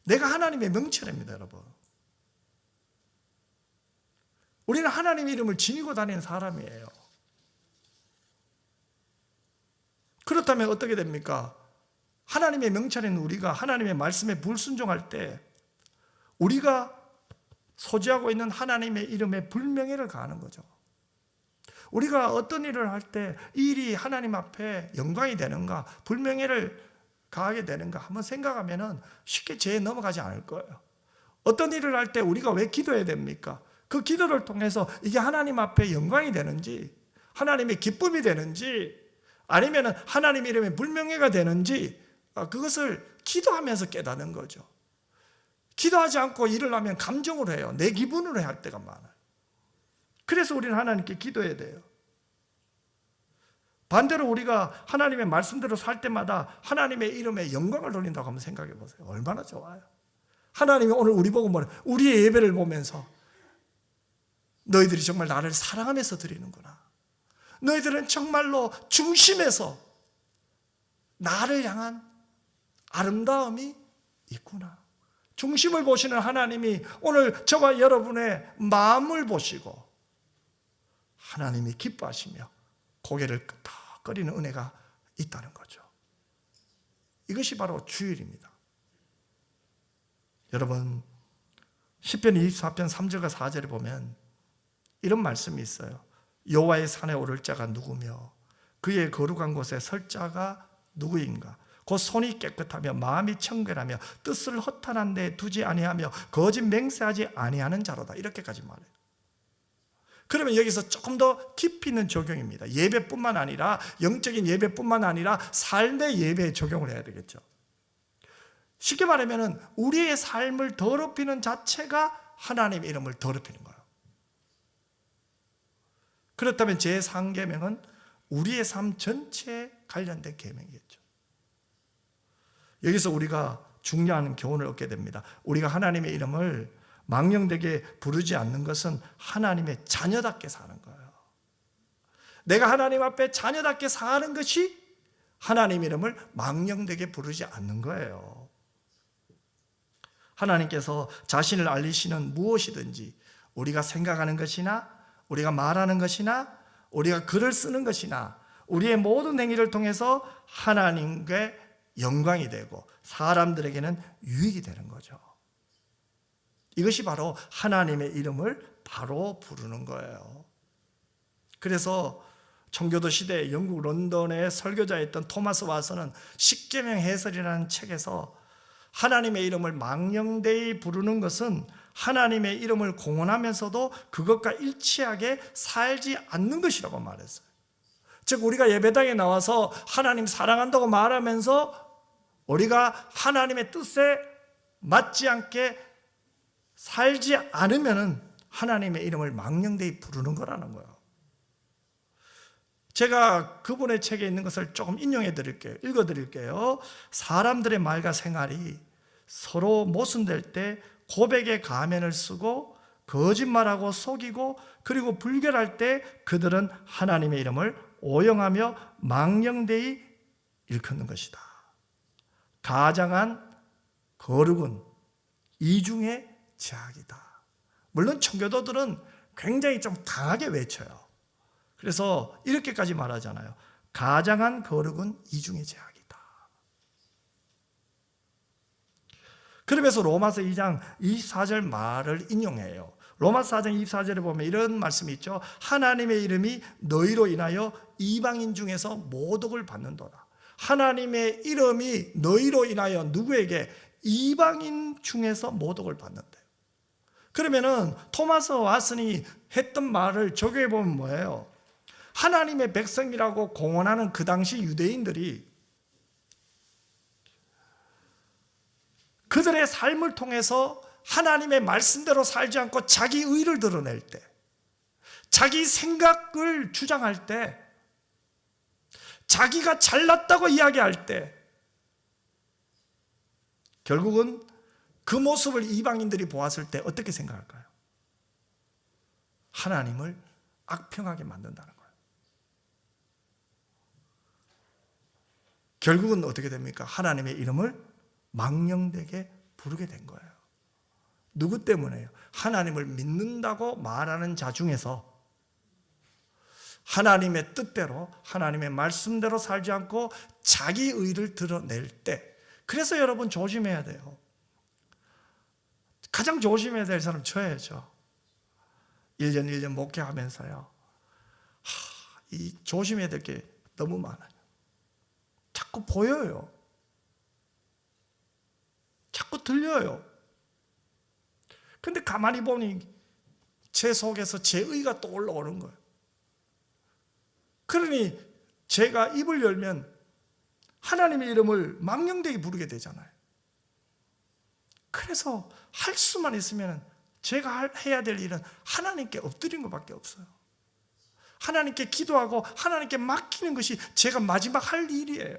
내가 하나님의 명찰입니다, 여러분. 우리는 하나님의 이름을 지니고 다니는 사람이에요. 그렇다면 어떻게 됩니까? 하나님의 명찰인 우리가 하나님의 말씀에 불순종할 때 우리가 소지하고 있는 하나님의 이름에 불명예를 가하는 거죠. 우리가 어떤 일을 할 때 이 일이 하나님 앞에 영광이 되는가, 불명예를 가하게 되는가 한번 생각하면 쉽게 죄에 넘어가지 않을 거예요. 어떤 일을 할 때 우리가 왜 기도해야 됩니까? 그 기도를 통해서 이게 하나님 앞에 영광이 되는지, 하나님의 기쁨이 되는지, 아니면 하나님 이름에 불명예가 되는지, 그것을 기도하면서 깨닫는 거죠. 기도하지 않고 일을 하면 감정으로 해요. 내 기분으로 할 때가 많아요. 그래서 우리는 하나님께 기도해야 돼요. 반대로 우리가 하나님의 말씀대로 살 때마다 하나님의 이름에 영광을 돌린다고 한번 생각해 보세요. 얼마나 좋아요. 하나님이 오늘 우리 보고 뭐래? 우리의 예배를 보면서 너희들이 정말 나를 사랑하면서 드리는구나. 너희들은 정말로 중심에서 나를 향한 아름다움이 있구나. 중심을 보시는 하나님이 오늘 저와 여러분의 마음을 보시고 하나님이 기뻐하시며 고개를 끄덕거리는 은혜가 있다는 거죠. 이것이 바로 주일입니다. 여러분, 시편 24편 3절과 4절에 보면 이런 말씀이 있어요. 여호와의 산에 오를 자가 누구며 그의 거룩한 곳에 설 자가 누구인가? 곧 손이 깨끗하며 마음이 청결하며 뜻을 허탄한 데 두지 아니하며 거짓 맹세하지 아니하는 자로다. 이렇게까지 말해요. 그러면 여기서 조금 더 깊이 있는 적용입니다. 예배뿐만 아니라 영적인 예배뿐만 아니라 삶의 예배에 적용을 해야 되겠죠. 쉽게 말하면 우리의 삶을 더럽히는 자체가 하나님의 이름을 더럽히는 거예요. 그렇다면 제3계명은 우리의 삶 전체에 관련된 계명이겠죠. 여기서 우리가 중요한 교훈을 얻게 됩니다. 우리가 하나님의 이름을 망령되게 부르지 않는 것은 하나님의 자녀답게 사는 거예요. 내가 하나님 앞에 자녀답게 사는 것이 하나님 이름을 망령되게 부르지 않는 거예요. 하나님께서 자신을 알리시는 무엇이든지 우리가 생각하는 것이나 우리가 말하는 것이나 우리가 글을 쓰는 것이나 우리의 모든 행위를 통해서 하나님께 영광이 되고 사람들에게는 유익이 되는 거죠. 이것이 바로 하나님의 이름을 바로 부르는 거예요. 그래서 청교도 시대 영국 런던의 설교자였던 토마스 와서는 십계명 해설이라는 책에서 하나님의 이름을 망령되이 부르는 것은 하나님의 이름을 공언하면서도 그것과 일치하게 살지 않는 것이라고 말했어요. 즉 우리가 예배당에 나와서 하나님 사랑한다고 말하면서 우리가 하나님의 뜻에 맞지 않게 살지 않으면 하나님의 이름을 망령되이 부르는 거라는 거예요. 제가 그분의 책에 있는 것을 조금 인용해 드릴게요. 읽어 드릴게요. 사람들의 말과 생활이 서로 모순될 때 고백의 가면을 쓰고 거짓말하고 속이고 그리고 불결할 때 그들은 하나님의 이름을 오용하며 망령되이 일컫는 것이다. 가장한 거룩은 이중의 제약이다. 물론 청교도들은 굉장히 좀 강하게 외쳐요. 그래서 이렇게까지 말하잖아요. 가장한 거룩은 이중의 제약이다. 그러면서 로마서 2장 24절 말을 인용해요. 로마서 4장 24절에 보면 이런 말씀이 있죠. 하나님의 이름이 너희로 인하여 이방인 중에서 모독을 받는도다. 하나님의 이름이 너희로 인하여 누구에게? 이방인 중에서 모독을 받는다. 그러면은 토마스 왓슨이 했던 말을 적용해 보면 뭐예요? 하나님의 백성이라고 공언하는 그 당시 유대인들이 그들의 삶을 통해서 하나님의 말씀대로 살지 않고 자기 의를 드러낼 때, 자기 생각을 주장할 때, 자기가 잘났다고 이야기할 때 결국은 그 모습을 이방인들이 보았을 때 어떻게 생각할까요? 하나님을 악평하게 만든다는 거예요. 결국은 어떻게 됩니까? 하나님의 이름을 망령되게 부르게 된 거예요. 누구 때문에요? 하나님을 믿는다고 말하는 자 중에서 하나님의 뜻대로 하나님의 말씀대로 살지 않고 자기 의를 드러낼 때, 그래서 여러분 조심해야 돼요. 가장 조심해야 될 사람 저예요. 1년 1년 목회하면서요. 이 조심해야 될 게 너무 많아요. 자꾸 보여요. 자꾸 들려요. 근데 가만히 보니 제 속에서 제 의가 또 올라오는 거예요. 그러니 제가 입을 열면 하나님의 이름을 망령되게 부르게 되잖아요. 그래서 할 수만 있으면 제가 해야 될 일은 하나님께 엎드린 것밖에 없어요. 하나님께 기도하고 하나님께 맡기는 것이 제가 마지막 할 일이에요.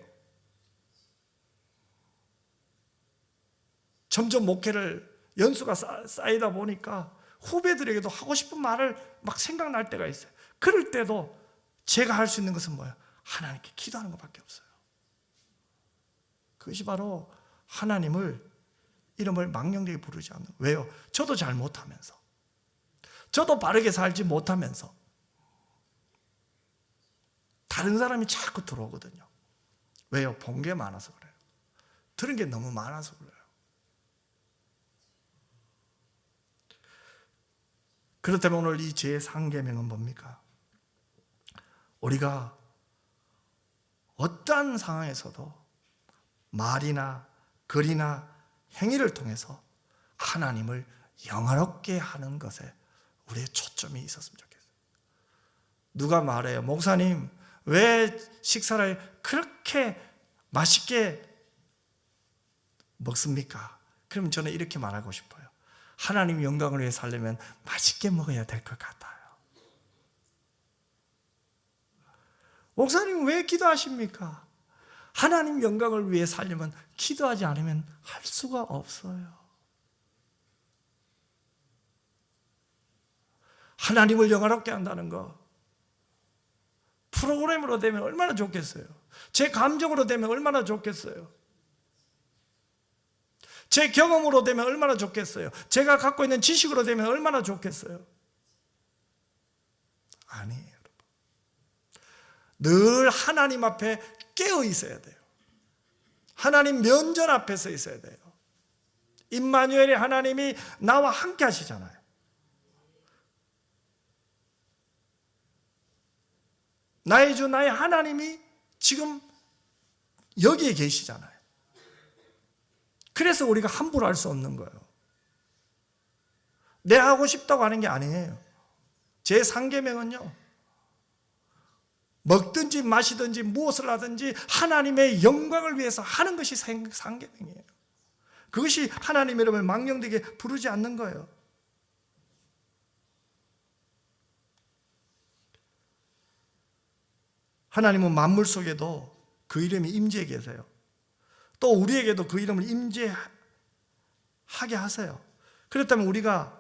점점 목회를 연수가 쌓이다 보니까 후배들에게도 하고 싶은 말을 막 생각날 때가 있어요. 그럴 때도 제가 할 수 있는 것은 뭐예요? 하나님께 기도하는 것밖에 없어요. 그것이 바로 하나님을 이름을 망령되게 부르지 않는. 왜요? 저도 잘 못하면서, 저도 바르게 살지 못하면서 다른 사람이 자꾸 들어오거든요. 왜요? 본 게 많아서 그래요. 들은 게 너무 많아서 그래요. 그렇다면 오늘 이 제3계명은 뭡니까? 우리가 어떠한 상황에서도 말이나 글이나 행위를 통해서 하나님을 영화롭게 하는 것에 우리의 초점이 있었으면 좋겠어요. 누가 말해요, 목사님 왜 식사를 그렇게 맛있게 먹습니까? 그럼 저는 이렇게 말하고 싶어요. 하나님 영광을 위해 살려면 맛있게 먹어야 될 것 같아요. 목사님 왜 기도하십니까? 하나님 영광을 위해 살려면 기도하지 않으면 할 수가 없어요. 하나님을 영화롭게 한다는 거 프로그램으로 되면 얼마나 좋겠어요. 제 감정으로 되면 얼마나 좋겠어요. 제 경험으로 되면 얼마나 좋겠어요. 제가 갖고 있는 지식으로 되면 얼마나 좋겠어요. 아니에요, 여러분. 늘 하나님 앞에 깨어 있어야 돼요. 하나님 면전 앞에 서 있어야 돼요. 임마누엘의 하나님이 나와 함께 하시잖아요. 나의 주 나의 하나님이 지금 여기에 계시잖아요. 그래서 우리가 함부로 할 수 없는 거예요. 내 하고 싶다고 하는 게 아니에요. 제 3계명은요, 먹든지 마시든지 무엇을 하든지 하나님의 영광을 위해서 하는 것이 3계명이에요. 그것이 하나님의 이름을 망령되게 부르지 않는 거예요. 하나님은 만물 속에도 그 이름이 임재해 계세요. 또 우리에게도 그 이름을 임재하게 하세요. 그렇다면 우리가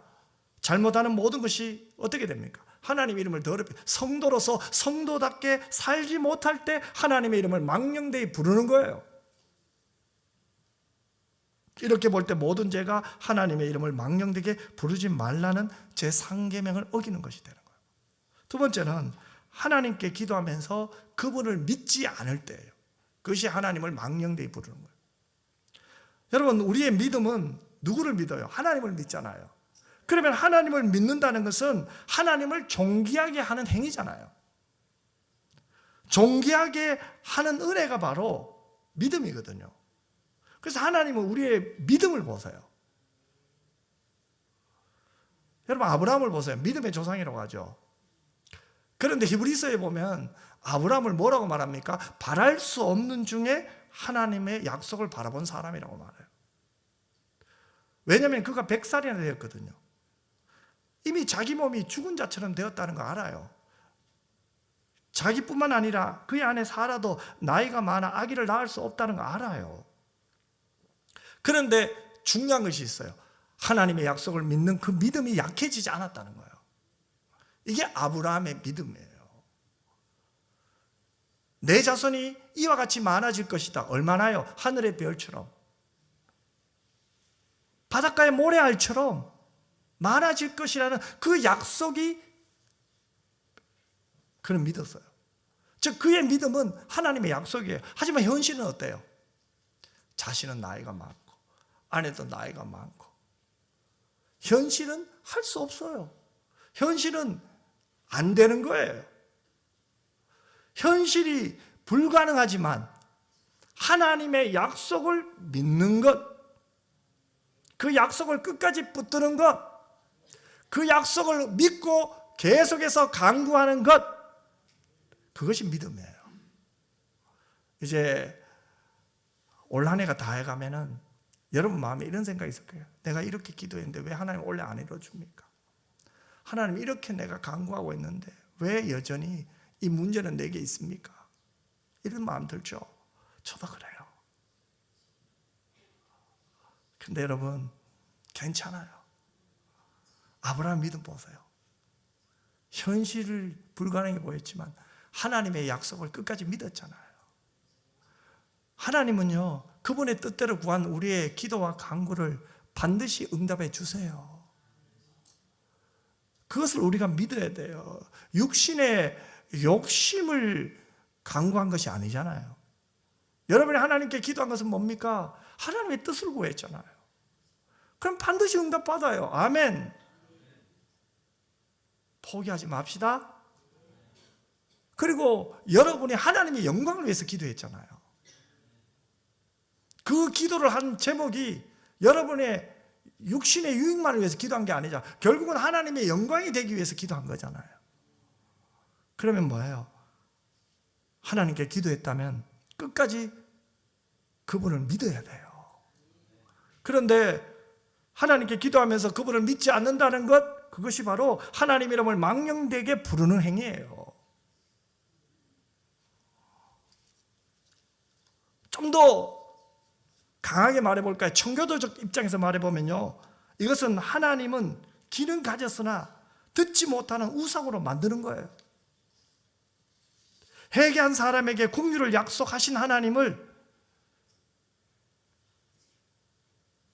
잘못하는 모든 것이 어떻게 됩니까? 하나님의 이름을 더럽히, 성도로서 성도답게 살지 못할 때 하나님의 이름을 망령되이 부르는 거예요. 이렇게 볼 때 모든 죄가 하나님의 이름을 망령되게 부르지 말라는 제3계명을 어기는 것이 되는 거예요. 두 번째는 하나님께 기도하면서 그분을 믿지 않을 때예요. 그것이 하나님을 망령되이 부르는 거예요. 여러분, 우리의 믿음은 누구를 믿어요? 하나님을 믿잖아요. 그러면 하나님을 믿는다는 것은 하나님을 존귀하게 하는 행위잖아요. 존귀하게 하는 은혜가 바로 믿음이거든요. 그래서 하나님은 우리의 믿음을 보세요. 여러분, 아브라함을 보세요. 믿음의 조상이라고 하죠. 그런데 히브리서에 보면 아브라함을 뭐라고 말합니까? 바랄 수 없는 중에 하나님의 약속을 바라본 사람이라고 말해요. 왜냐하면 그가 100살이나 되었거든요. 이미 자기 몸이 죽은 자처럼 되었다는 거 알아요. 자기뿐만 아니라 그의 아내 사라도 나이가 많아 아기를 낳을 수 없다는 거 알아요. 그런데 중요한 것이 있어요. 하나님의 약속을 믿는 그 믿음이 약해지지 않았다는 거예요. 이게 아브라함의 믿음이에요. 내 자손이 이와 같이 많아질 것이다. 얼마나요? 하늘의 별처럼, 바닷가의 모래알처럼 많아질 것이라는 그 약속이 그는 믿었어요. 즉 그의 믿음은 하나님의 약속이에요. 하지만 현실은 어때요? 자신은 나이가 많고 아내도 나이가 많고 현실은 할 수 없어요. 현실은 안 되는 거예요. 현실이 불가능하지만 하나님의 약속을 믿는 것, 그 약속을 끝까지 붙드는 것, 그 약속을 믿고 계속해서 강구하는 것, 그것이 믿음이에요. 이제 올 한 해가 다 해가면은 여러분 마음에 이런 생각이 있을 거예요. 내가 이렇게 기도했는데 왜 하나님 원래 안 이뤄줍니까? 하나님 이렇게 내가 간구하고 있는데 왜 여전히 이 문제는 내게 있습니까? 이런 마음 들죠. 저도 그래요. 근데 여러분 괜찮아요. 아브라함 믿음 보세요. 현실을 불가능해 보였지만 하나님의 약속을 끝까지 믿었잖아요. 하나님은요, 그분의 뜻대로 구한 우리의 기도와 간구를 반드시 응답해 주세요. 그것을 우리가 믿어야 돼요. 육신의 욕심을 간구한 것이 아니잖아요. 여러분이 하나님께 기도한 것은 뭡니까? 하나님의 뜻을 구했잖아요. 그럼 반드시 응답받아요. 아멘. 포기하지 맙시다. 그리고 여러분이 하나님의 영광을 위해서 기도했잖아요. 그 기도를 한 제목이 여러분의 육신의 유익만을 위해서 기도한 게 아니죠. 결국은 하나님의 영광이 되기 위해서 기도한 거잖아요. 그러면 뭐예요? 하나님께 기도했다면 끝까지 그분을 믿어야 돼요. 그런데 하나님께 기도하면서 그분을 믿지 않는다는 것, 그것이 바로 하나님 이름을 망령되게 부르는 행위예요. 좀 더 강하게 말해볼까요? 청교도적 입장에서 말해보면요, 이것은 하나님은 귀는 가졌으나 듣지 못하는 우상으로 만드는 거예요. 회개한 사람에게 긍휼을 약속하신 하나님을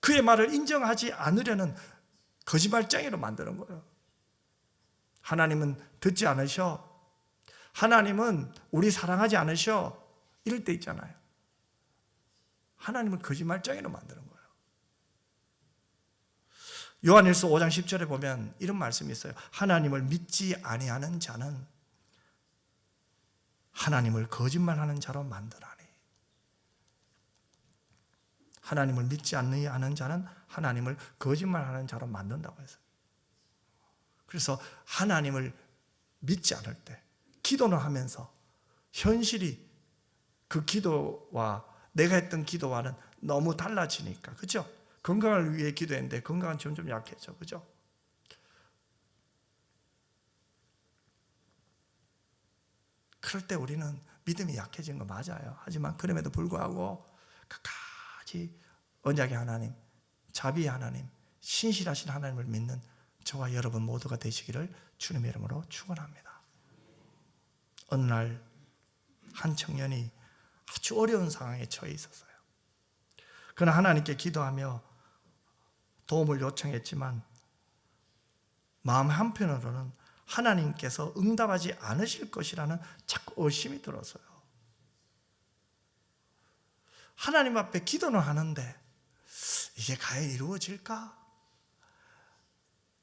그의 말을 인정하지 않으려는 거짓말쟁이로 만드는 거예요. 하나님은 듣지 않으셔. 하나님은 우리 사랑하지 않으셔. 이럴 때 있잖아요. 하나님은 거짓말쟁이로 만드는 거예요. 요한일서 5장 10절에 보면 이런 말씀이 있어요. 하나님을 믿지 아니하는 자는 하나님을 거짓말하는 자로 만드나니. 하나님을 믿지 않는 자는 하나님을 거짓말하는 자로 만든다고 했어요. 그래서 하나님을 믿지 않을 때 기도는 하면서 현실이 그 기도와 내가 했던 기도와는 너무 달라지니까, 그죠? 건강을 위해 기도했는데 건강은 점점 약해져, 그죠? 그럴 때 우리는 믿음이 약해진 거 맞아요. 하지만 그럼에도 불구하고 끝까지 언약의 하나님, 자비의 하나님, 신실하신 하나님을 믿는 저와 여러분 모두가 되시기를 주님의 이름으로 축원합니다. 어느 날 한 청년이 아주 어려운 상황에 처해 있었어요. 그는 하나님께 기도하며 도움을 요청했지만 마음 한편으로는 하나님께서 응답하지 않으실 것이라는 자꾸 의심이 들었어요. 하나님 앞에 기도는 하는데 이게 과연 이루어질까?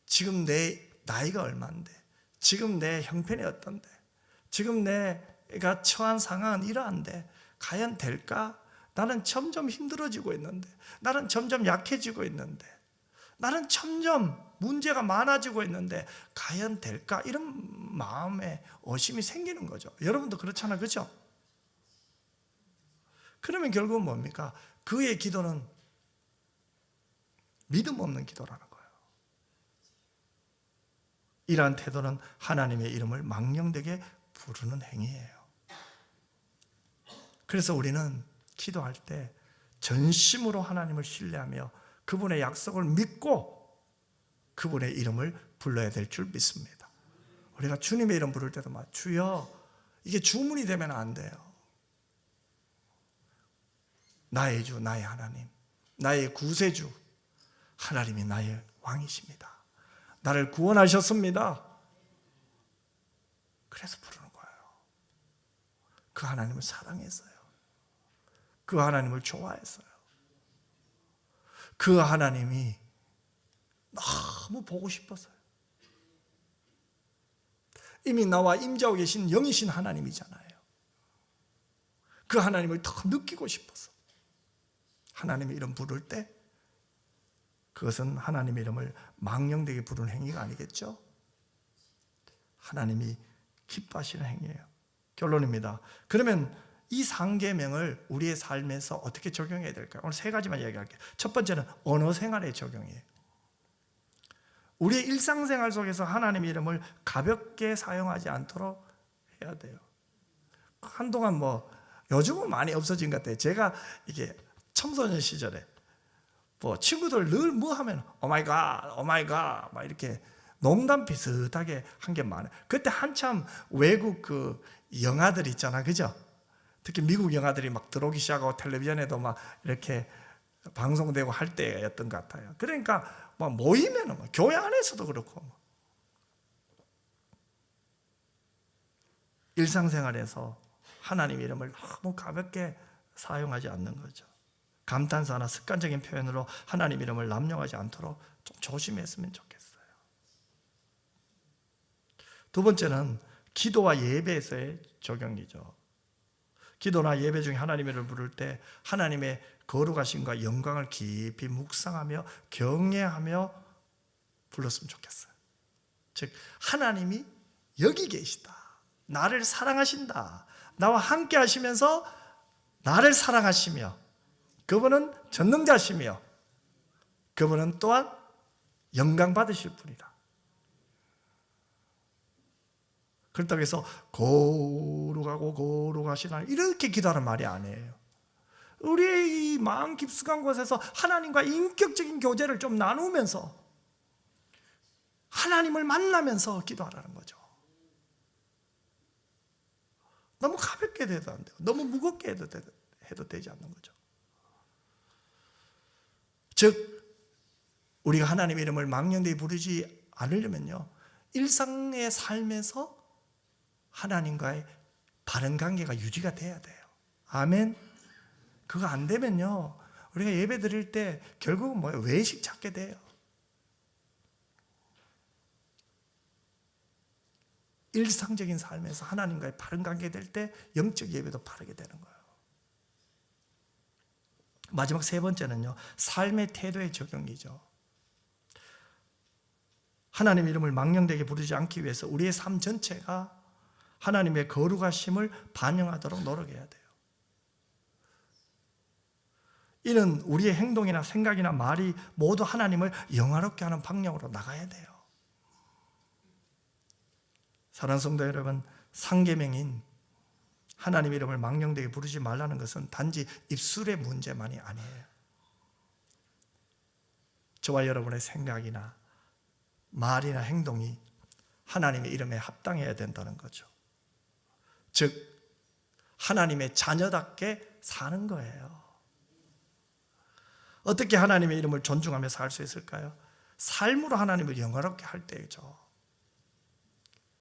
지금 내 나이가 얼마인데, 지금 내 형편이 어떤데, 지금 내가 처한 상황은 이러한데 과연 될까? 나는 점점 힘들어지고 있는데, 나는 점점 약해지고 있는데, 나는 점점 문제가 많아지고 있는데 과연 될까? 이런 마음에 의심이 생기는 거죠. 여러분도 그렇잖아요, 그렇죠? 그러면 결국은 뭡니까? 그의 기도는 믿음 없는 기도라는 거예요. 이러한 태도는 하나님의 이름을 망령되게 부르는 행위예요. 그래서 우리는 기도할 때 전심으로 하나님을 신뢰하며 그분의 약속을 믿고 그분의 이름을 불러야 될 줄 믿습니다. 우리가 주님의 이름 부를 때도 막 주여, 이게 주문이 되면 안 돼요. 나의 주, 나의 하나님, 나의 구세주, 하나님이 나의 왕이십니다. 나를 구원하셨습니다. 그래서 부르는 거예요. 그 하나님을 사랑했어요. 그 하나님을 좋아했어요. 그 하나님이 너무 보고 싶었어요. 이미 나와 임재하고 계신 영이신 하나님이잖아요. 그 하나님을 더 느끼고 싶어서 하나님의 이름 부를 때 그것은 하나님의 이름을 망령되게 부르는 행위가 아니겠죠? 하나님이 기뻐하시는 행위예요. 결론입니다. 그러면 이 3계명을 우리의 삶에서 어떻게 적용해야 될까요? 오늘 3가지만 이야기할게요. 첫 번째는 언어 생활의 적용이에요. 우리의 일상생활 속에서 하나님의 이름을 가볍게 사용하지 않도록 해야 돼요. 한동안 요즘은 많이 없어진 것 같아요. 제가 이게 청소년 시절에 뭐 친구들 늘 뭐 하면 오마이갓 오마이갓 막 이렇게 농담 비슷하게 한 게 많아요. 그때 한참 외국 그 영화들 있잖아, 그죠? 특히 미국 영화들이 막 들어오기 시작하고 텔레비전에도 막 이렇게 방송되고 할 때였던 것 같아요. 그러니까 막 모이면은 뭐 교회 안에서도 그렇고 일상생활에서 하나님 이름을 너무 가볍게 사용하지 않는 거죠. 감탄사나 습관적인 표현으로 하나님 이름을 남용하지 않도록 좀 조심했으면 좋겠어요. 두 번째는 기도와 예배에서의 적용이죠. 기도나 예배 중에 하나님 이름을 부를 때 하나님의 거룩하심과 영광을 깊이 묵상하며 경외하며 불렀으면 좋겠어요. 즉 하나님이 여기 계시다, 나를 사랑하신다, 나와 함께 하시면서 나를 사랑하시며 그분은 전능자시며 그분은 또한 영광 받으실 분이다. 그렇다고 해서 거룩하고 거룩하신 하나님 이렇게 기도하는 말이 아니에요. 우리의 이 마음 깊숙한 곳에서 하나님과 인격적인 교제를 좀 나누면서 하나님을 만나면서 기도하라는 거죠. 너무 가볍게 해도 안 돼요. 너무 무겁게 해도 되지 않는 거죠. 즉 우리가 하나님의 이름을 망령되이 부르지 않으려면요, 일상의 삶에서 하나님과의 바른 관계가 유지가 돼야 돼요. 아멘. 그거 안 되면요, 우리가 예배 드릴 때 결국은 뭐예요? 외식 찾게 돼요. 일상적인 삶에서 하나님과의 바른 관계 될 때 영적 예배도 바르게 되는 거예요. 마지막 세 번째는요, 삶의 태도의 적용이죠. 하나님 이름을 망령되게 부르지 않기 위해서 우리의 삶 전체가 하나님의 거룩하심을 반영하도록 노력해야 돼요. 이는 우리의 행동이나 생각이나 말이 모두 하나님을 영화롭게 하는 방향으로 나가야 돼요. 사랑하는 성도 여러분, 상계명인 하나님 이름을 망령되게 부르지 말라는 것은 단지 입술의 문제만이 아니에요. 저와 여러분의 생각이나 말이나 행동이 하나님의 이름에 합당해야 된다는 거죠. 즉 하나님의 자녀답게 사는 거예요. 어떻게 하나님의 이름을 존중하며 살 수 있을까요? 삶으로 하나님을 영화롭게 할 때죠.